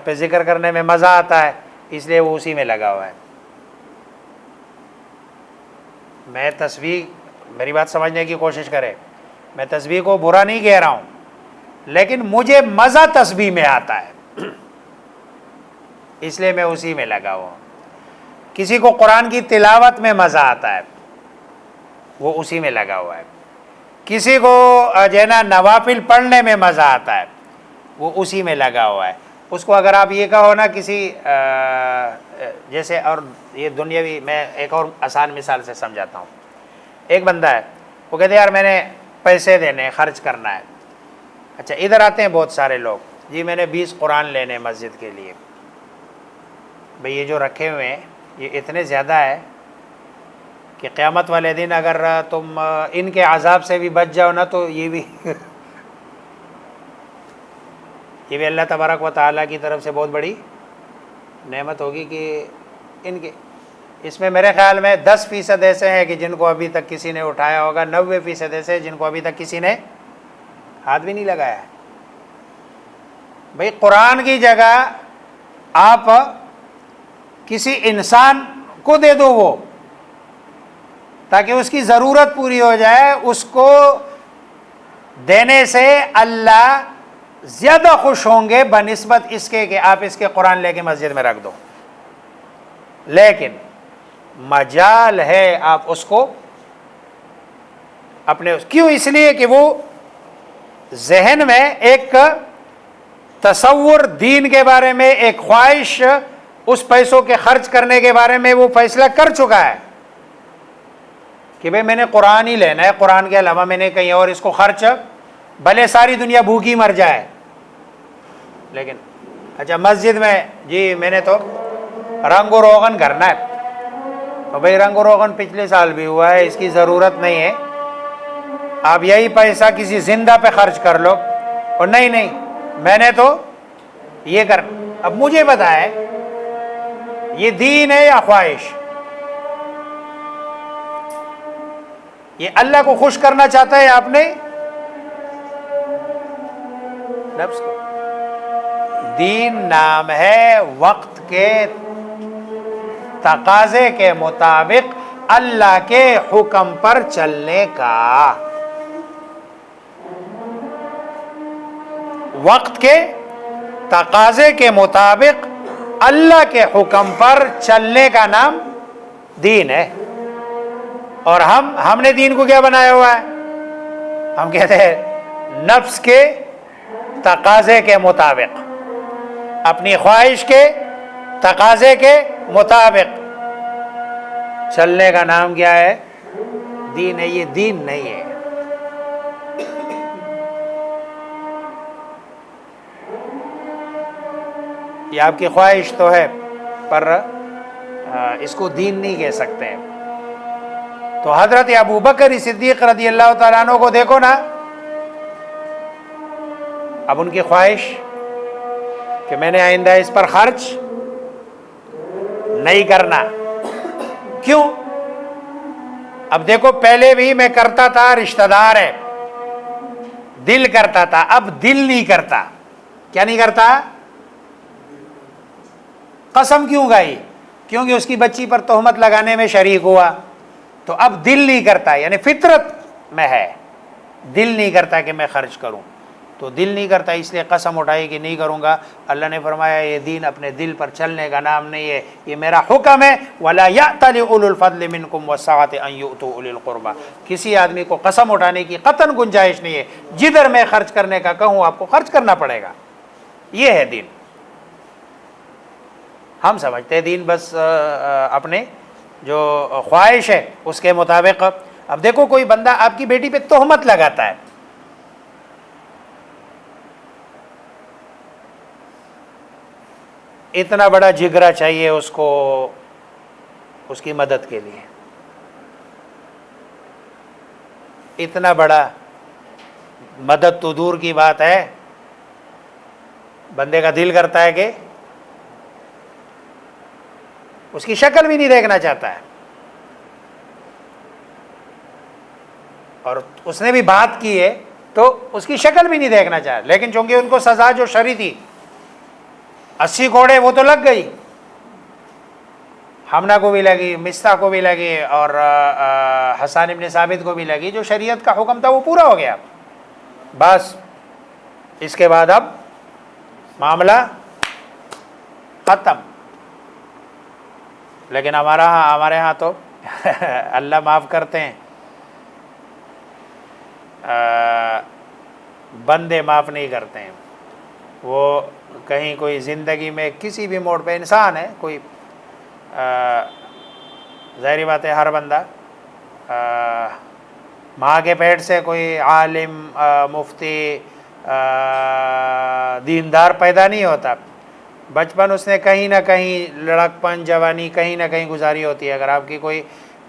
پہ ذکر کرنے میں مزہ آتا ہے، اس لیے وہ اسی میں لگا ہوا ہے۔ میں تسبیح، میری بات سمجھنے کی کوشش کرے، میں تسبیح کو برا نہیں کہہ رہا ہوں، لیکن مجھے مزہ تسبیح میں آتا ہے، اس لیے میں اسی میں لگا ہوا ہوں۔ کسی کو قرآن کی تلاوت میں مزہ آتا ہے، وہ اسی میں لگا ہوا ہے۔ کسی کو جو ہے نا نوافل پڑھنے میں مزہ آتا ہے، وہ اسی میں لگا ہوا ہے۔ اس کو اگر آپ یہ کہو نا کسی جیسے، اور یہ دنیاوی، میں ایک اور آسان مثال سے سمجھاتا ہوں۔ ایک بندہ ہے، وہ کہتے ہیں یار میں نے پیسے دینے، خرچ کرنا ہے۔ اچھا ادھر آتے ہیں بہت سارے لوگ، جی میں نے 20 قرآن لینے مسجد کے لیے۔ بھئی یہ جو رکھے ہوئے ہیں یہ اتنے زیادہ ہے کہ قیامت والے دن اگر تم ان کے عذاب سے بھی بچ جاؤ نا تو یہ بھی اللہ تبارک و تعالیٰ کی طرف سے بہت بڑی نعمت ہوگی کہ ان کے، اس میں میرے خیال میں 10% ایسے ہیں کہ جن کو ابھی تک کسی نے اٹھایا ہوگا، 90% ایسے جن کو ابھی تک کسی نے ہاتھ بھی نہیں لگایا ہے۔ بھئی قرآن کی جگہ آپ کسی انسان کو دے دو، وہ تاکہ اس کی ضرورت پوری ہو جائے، اس کو دینے سے اللہ زیادہ خوش ہوں گے بنسبت اس کے کہ آپ اس کے قرآن لے کے مسجد میں رکھ دو۔ لیکن مجال ہے آپ اس کو اپنے، کیوں؟ اس لیے کہ وہ ذہن میں ایک تصور دین کے بارے میں، ایک خواہش اس پیسوں کے خرچ کرنے کے بارے میں وہ فیصلہ کر چکا ہے کہ بھئی میں نے قرآن ہی لینا ہے، قرآن کے علاوہ میں نے کہیں اور اس کو خرچ، بھلے ساری دنیا بھوکی مر جائے۔ لیکن اچھا مسجد میں جی میں نے تو رنگ و روغن کرنا ہے، تو بھئی رنگ و روغن پچھلے سال بھی ہوا ہے، اس کی ضرورت نہیں ہے، آپ یہی پیسہ کسی زندہ پہ خرچ کر لو۔ اور نہیں میں نے تو یہ کر، اب مجھے بتائیں یہ دین ہے یا خواہش؟ یہ اللہ کو خوش کرنا چاہتا ہے آپ نے لفظ کو؟ دین نام ہے وقت کے تقاضے کے مطابق اللہ کے حکم پر چلنے کا، وقت کے تقاضے کے مطابق اللہ کے حکم پر چلنے کا نام دین ہے. اور ہم نے دین کو کیا بنایا ہوا ہے؟ ہم کہتے ہیں نفس کے تقاضے کے مطابق، اپنی خواہش کے تقاضے کے مطابق چلنے کا نام کیا ہے؟ دین ہے. یہ دین نہیں ہے. یہ آپ کی خواہش تو ہے پر اس کو دین نہیں کہہ سکتے. تو حضرت ابو بکر صدیق رضی اللہ تعالیٰ عنہ کو دیکھو نا، اب ان کی خواہش کہ میں نے آئندہ اس پر خرچ نہیں کرنا. کیوں؟ اب دیکھو پہلے بھی میں کرتا تھا، رشتہ دار ہے، دل کرتا تھا، اب دل نہیں کرتا. کیا نہیں کرتا؟ قسم کیوں گائی؟ کیونکہ اس کی بچی پر تہمت لگانے میں شریک ہوا. تو اب دل نہیں کرتا، یعنی فطرت میں ہے، دل نہیں کرتا کہ میں خرچ کروں. تو دل نہیں کرتا اس لیے قسم اٹھائی کہ نہیں کروں گا. اللہ نے فرمایا یہ دین اپنے دل پر چلنے کا نام نہیں ہے، یہ میرا حکم ہے. وَلَا يَأْتَلِ أُولُو الْفَضْلِ مِنْكُمْ وَالسَّعَةِ أَنْ يُؤْتُوا أُولِي الْقُرْبَى. کسی آدمی کو قسم اٹھانے کی قطعاً گنجائش نہیں ہے. جدھر میں خرچ کرنے کا کہوں آپ کو خرچ کرنا پڑے گا. یہ ہے دین. ہم سمجھتے ہیں دین بس اپنے جو خواہش ہے اس کے مطابق. اب دیکھو کوئی بندہ آپ کی بیٹی پہ تہمت لگاتا ہے، اتنا بڑا جگرا چاہیے اس کو اس کی مدد کے لیے. اتنا بڑا مدد تو دور کی بات ہے، بندے کا دل کرتا ہے کہ اس کی شکل بھی نہیں دیکھنا چاہتا ہے. اور اس نے بھی بات کی ہے تو اس کی شکل بھی نہیں دیکھنا چاہتا. لیکن چونکہ ان کو سزا جو شرعی تھی 80 کوڑے وہ تو لگ گئی، حمنہ کو بھی لگی، مستہ کو بھی لگی، اور حسان ابن ثابت کو بھی لگی. جو شریعت کا حکم تھا وہ پورا ہو گیا. بس اس کے بعد اب معاملہ ختم. لیکن ہمارے ہاں تو اللہ معاف کرتے ہیں، بندے معاف نہیں کرتے ہیں. وہ کہیں کوئی زندگی میں کسی بھی موڑ پہ انسان ہے، کوئی ظاہری بات ہے ہر بندہ ماں کے پیٹ سے کوئی عالم، مفتی، دیندار پیدا نہیں ہوتا. بچپن اس نے کہیں نہ کہیں، لڑکپن، جوانی کہیں نہ کہیں گزاری ہوتی ہے. اگر آپ کی کوئی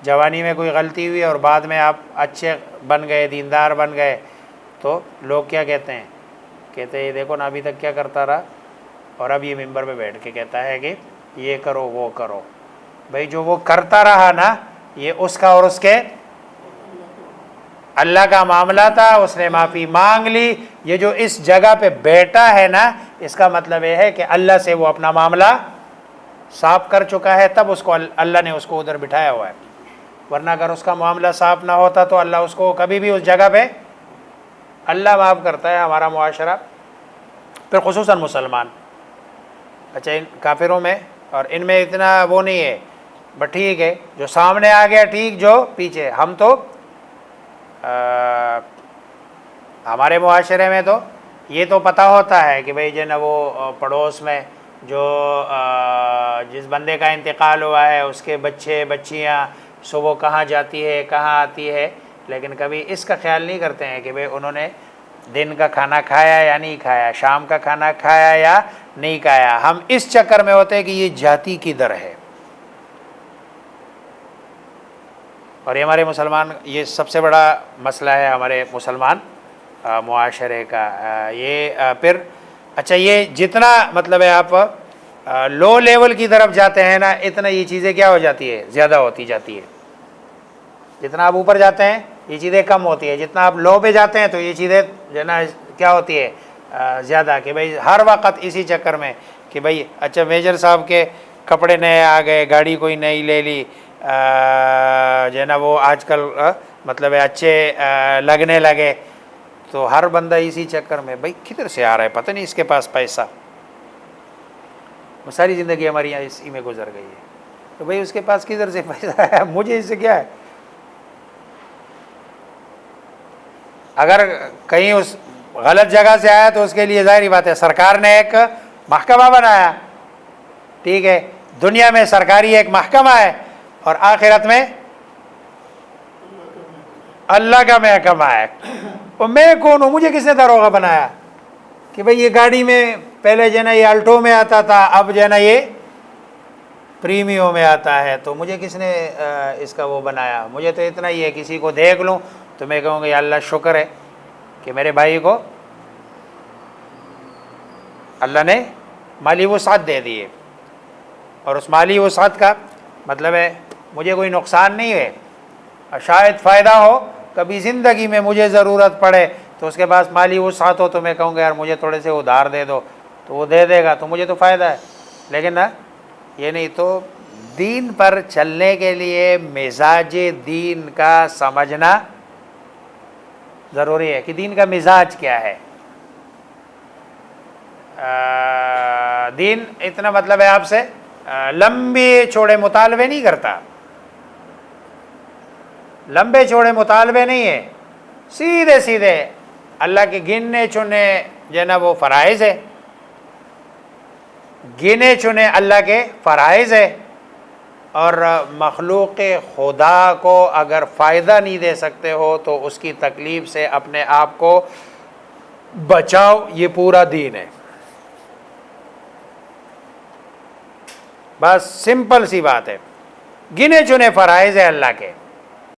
جوانی میں کوئی غلطی ہوئی اور بعد میں آپ اچھے بن گئے، دیندار بن گئے، تو لوگ کیا کہتے ہیں؟ کہتے ہیں یہ دیکھو نا ابھی تک کیا کرتا رہا، اور اب یہ ممبر پہ بیٹھ کے کہتا ہے کہ یہ کرو وہ کرو. بھائی جو وہ کرتا رہا نا، یہ اس کا اور اس کے اللہ کا معاملہ تھا، اس نے معافی مانگ لی. یہ جو اس جگہ پہ بیٹھا ہے نا، اس کا مطلب یہ ہے کہ اللہ سے وہ اپنا معاملہ صاف کر چکا ہے، تب اس کو اللہ نے اس کو ادھر بٹھایا ہوا ہے. ورنہ اگر اس کا معاملہ صاف نہ ہوتا تو اللہ اس کو کبھی بھی اس جگہ پہ، اللہ معاف کرتا ہے. ہمارا معاشرہ پھر خصوصاً مسلمان، اچھا ان کافروں میں اور ان میں اتنا وہ نہیں ہے، بس ٹھیک ہے جو سامنے آ گیا ٹھیک، جو پیچھے. ہم تو ہمارے معاشرے میں تو یہ تو پتہ ہوتا ہے کہ بھئی جو نا وہ پڑوس میں جو جس بندے کا انتقال ہوا ہے اس کے بچے بچیاں صبح کہاں جاتی ہے کہاں آتی ہے. لیکن کبھی اس کا خیال نہیں کرتے ہیں کہ بھئی انہوں نے دن کا کھانا کھایا یا نہیں کھایا، شام کا کھانا کھایا یا نہیں کھایا. ہم اس چکر میں ہوتے ہیں کہ یہ جاتی کدھر ہے. اور یہ ہمارے مسلمان، یہ سب سے بڑا مسئلہ ہے ہمارے مسلمان معاشرے کا. یہ پھر اچھا یہ جتنا مطلب ہے آپ لو لیول کی طرف جاتے ہیں نا، اتنا یہ چیزیں کیا ہو جاتی ہے، زیادہ ہوتی جاتی ہے. جتنا آپ اوپر جاتے ہیں یہ چیزیں کم ہوتی ہے، جتنا آپ لو پہ جاتے ہیں تو یہ چیزیں جو ہے نا کیا ہوتی ہے، زیادہ. کہ بھئی ہر وقت اسی چکر میں کہ بھئی اچھا میجر صاحب کے کپڑے نئے آ گئے، گاڑی کوئی نئی لے لی، جو ہے نا وہ آج کل مطلب اچھے لگنے لگے، تو ہر بندہ اسی چکر میں بھئی کدھر سے آ رہا ہے، پتہ نہیں اس کے پاس پیسہ. ساری زندگی ہماری یہاں اسی میں گزر گئی ہے. تو بھئی اس کے پاس کدھر سے پیسہ ہے، مجھے اس سے کیا ہے؟ اگر کہیں اس غلط جگہ سے آیا تو اس کے لیے ظاہری بات ہے سرکار نے ایک محکمہ بنایا، ٹھیک ہے، دنیا میں سرکاری ایک محکمہ ہے اور آخرت میں اللہ کا محکمہ ہے. اور میں کون ہوں؟ مجھے کس نے داروغہ بنایا کہ بھئی یہ گاڑی میں پہلے جو ہے نا یہ الٹو میں آتا تھا، اب جو ہے نا یہ پریمیو میں آتا ہے، تو مجھے کس نے اس کا وہ بنایا؟ مجھے تو اتنا ہی ہے کسی کو دیکھ لوں تو میں کہوں گا یا اللہ شکر ہے کہ میرے بھائی کو اللہ نے مالی وسعت دے دی ہے، اور اس مالی وسعت کا مطلب ہے مجھے کوئی نقصان نہیں ہے، اور شاید فائدہ ہو، کبھی زندگی میں مجھے ضرورت پڑے تو اس کے پاس مالی وسعت ہو تو میں کہوں گا یار مجھے تھوڑے سے ادھار دے دو، تو وہ دے دے گا تو مجھے تو فائدہ ہے. لیکن نا یہ نہیں. تو دین پر چلنے کے لیے مزاج دین کا سمجھنا ضروری ہے کہ دین کا مزاج کیا ہے. دین اتنا مطلب ہے آپ سے لمبے چوڑے مطالبے نہیں کرتا، لمبے چوڑے مطالبے نہیں ہے، سیدھے سیدھے اللہ کے گننے چنے جو ہے نا وہ فرائض ہے، گنے چنے اللہ کے فرائض ہے، اور مخلوق خدا کو اگر فائدہ نہیں دے سکتے ہو تو اس کی تکلیف سے اپنے آپ کو بچاؤ، یہ پورا دین ہے. بس سمپل سی بات ہے، گنے چنے فرائض ہے اللہ کے.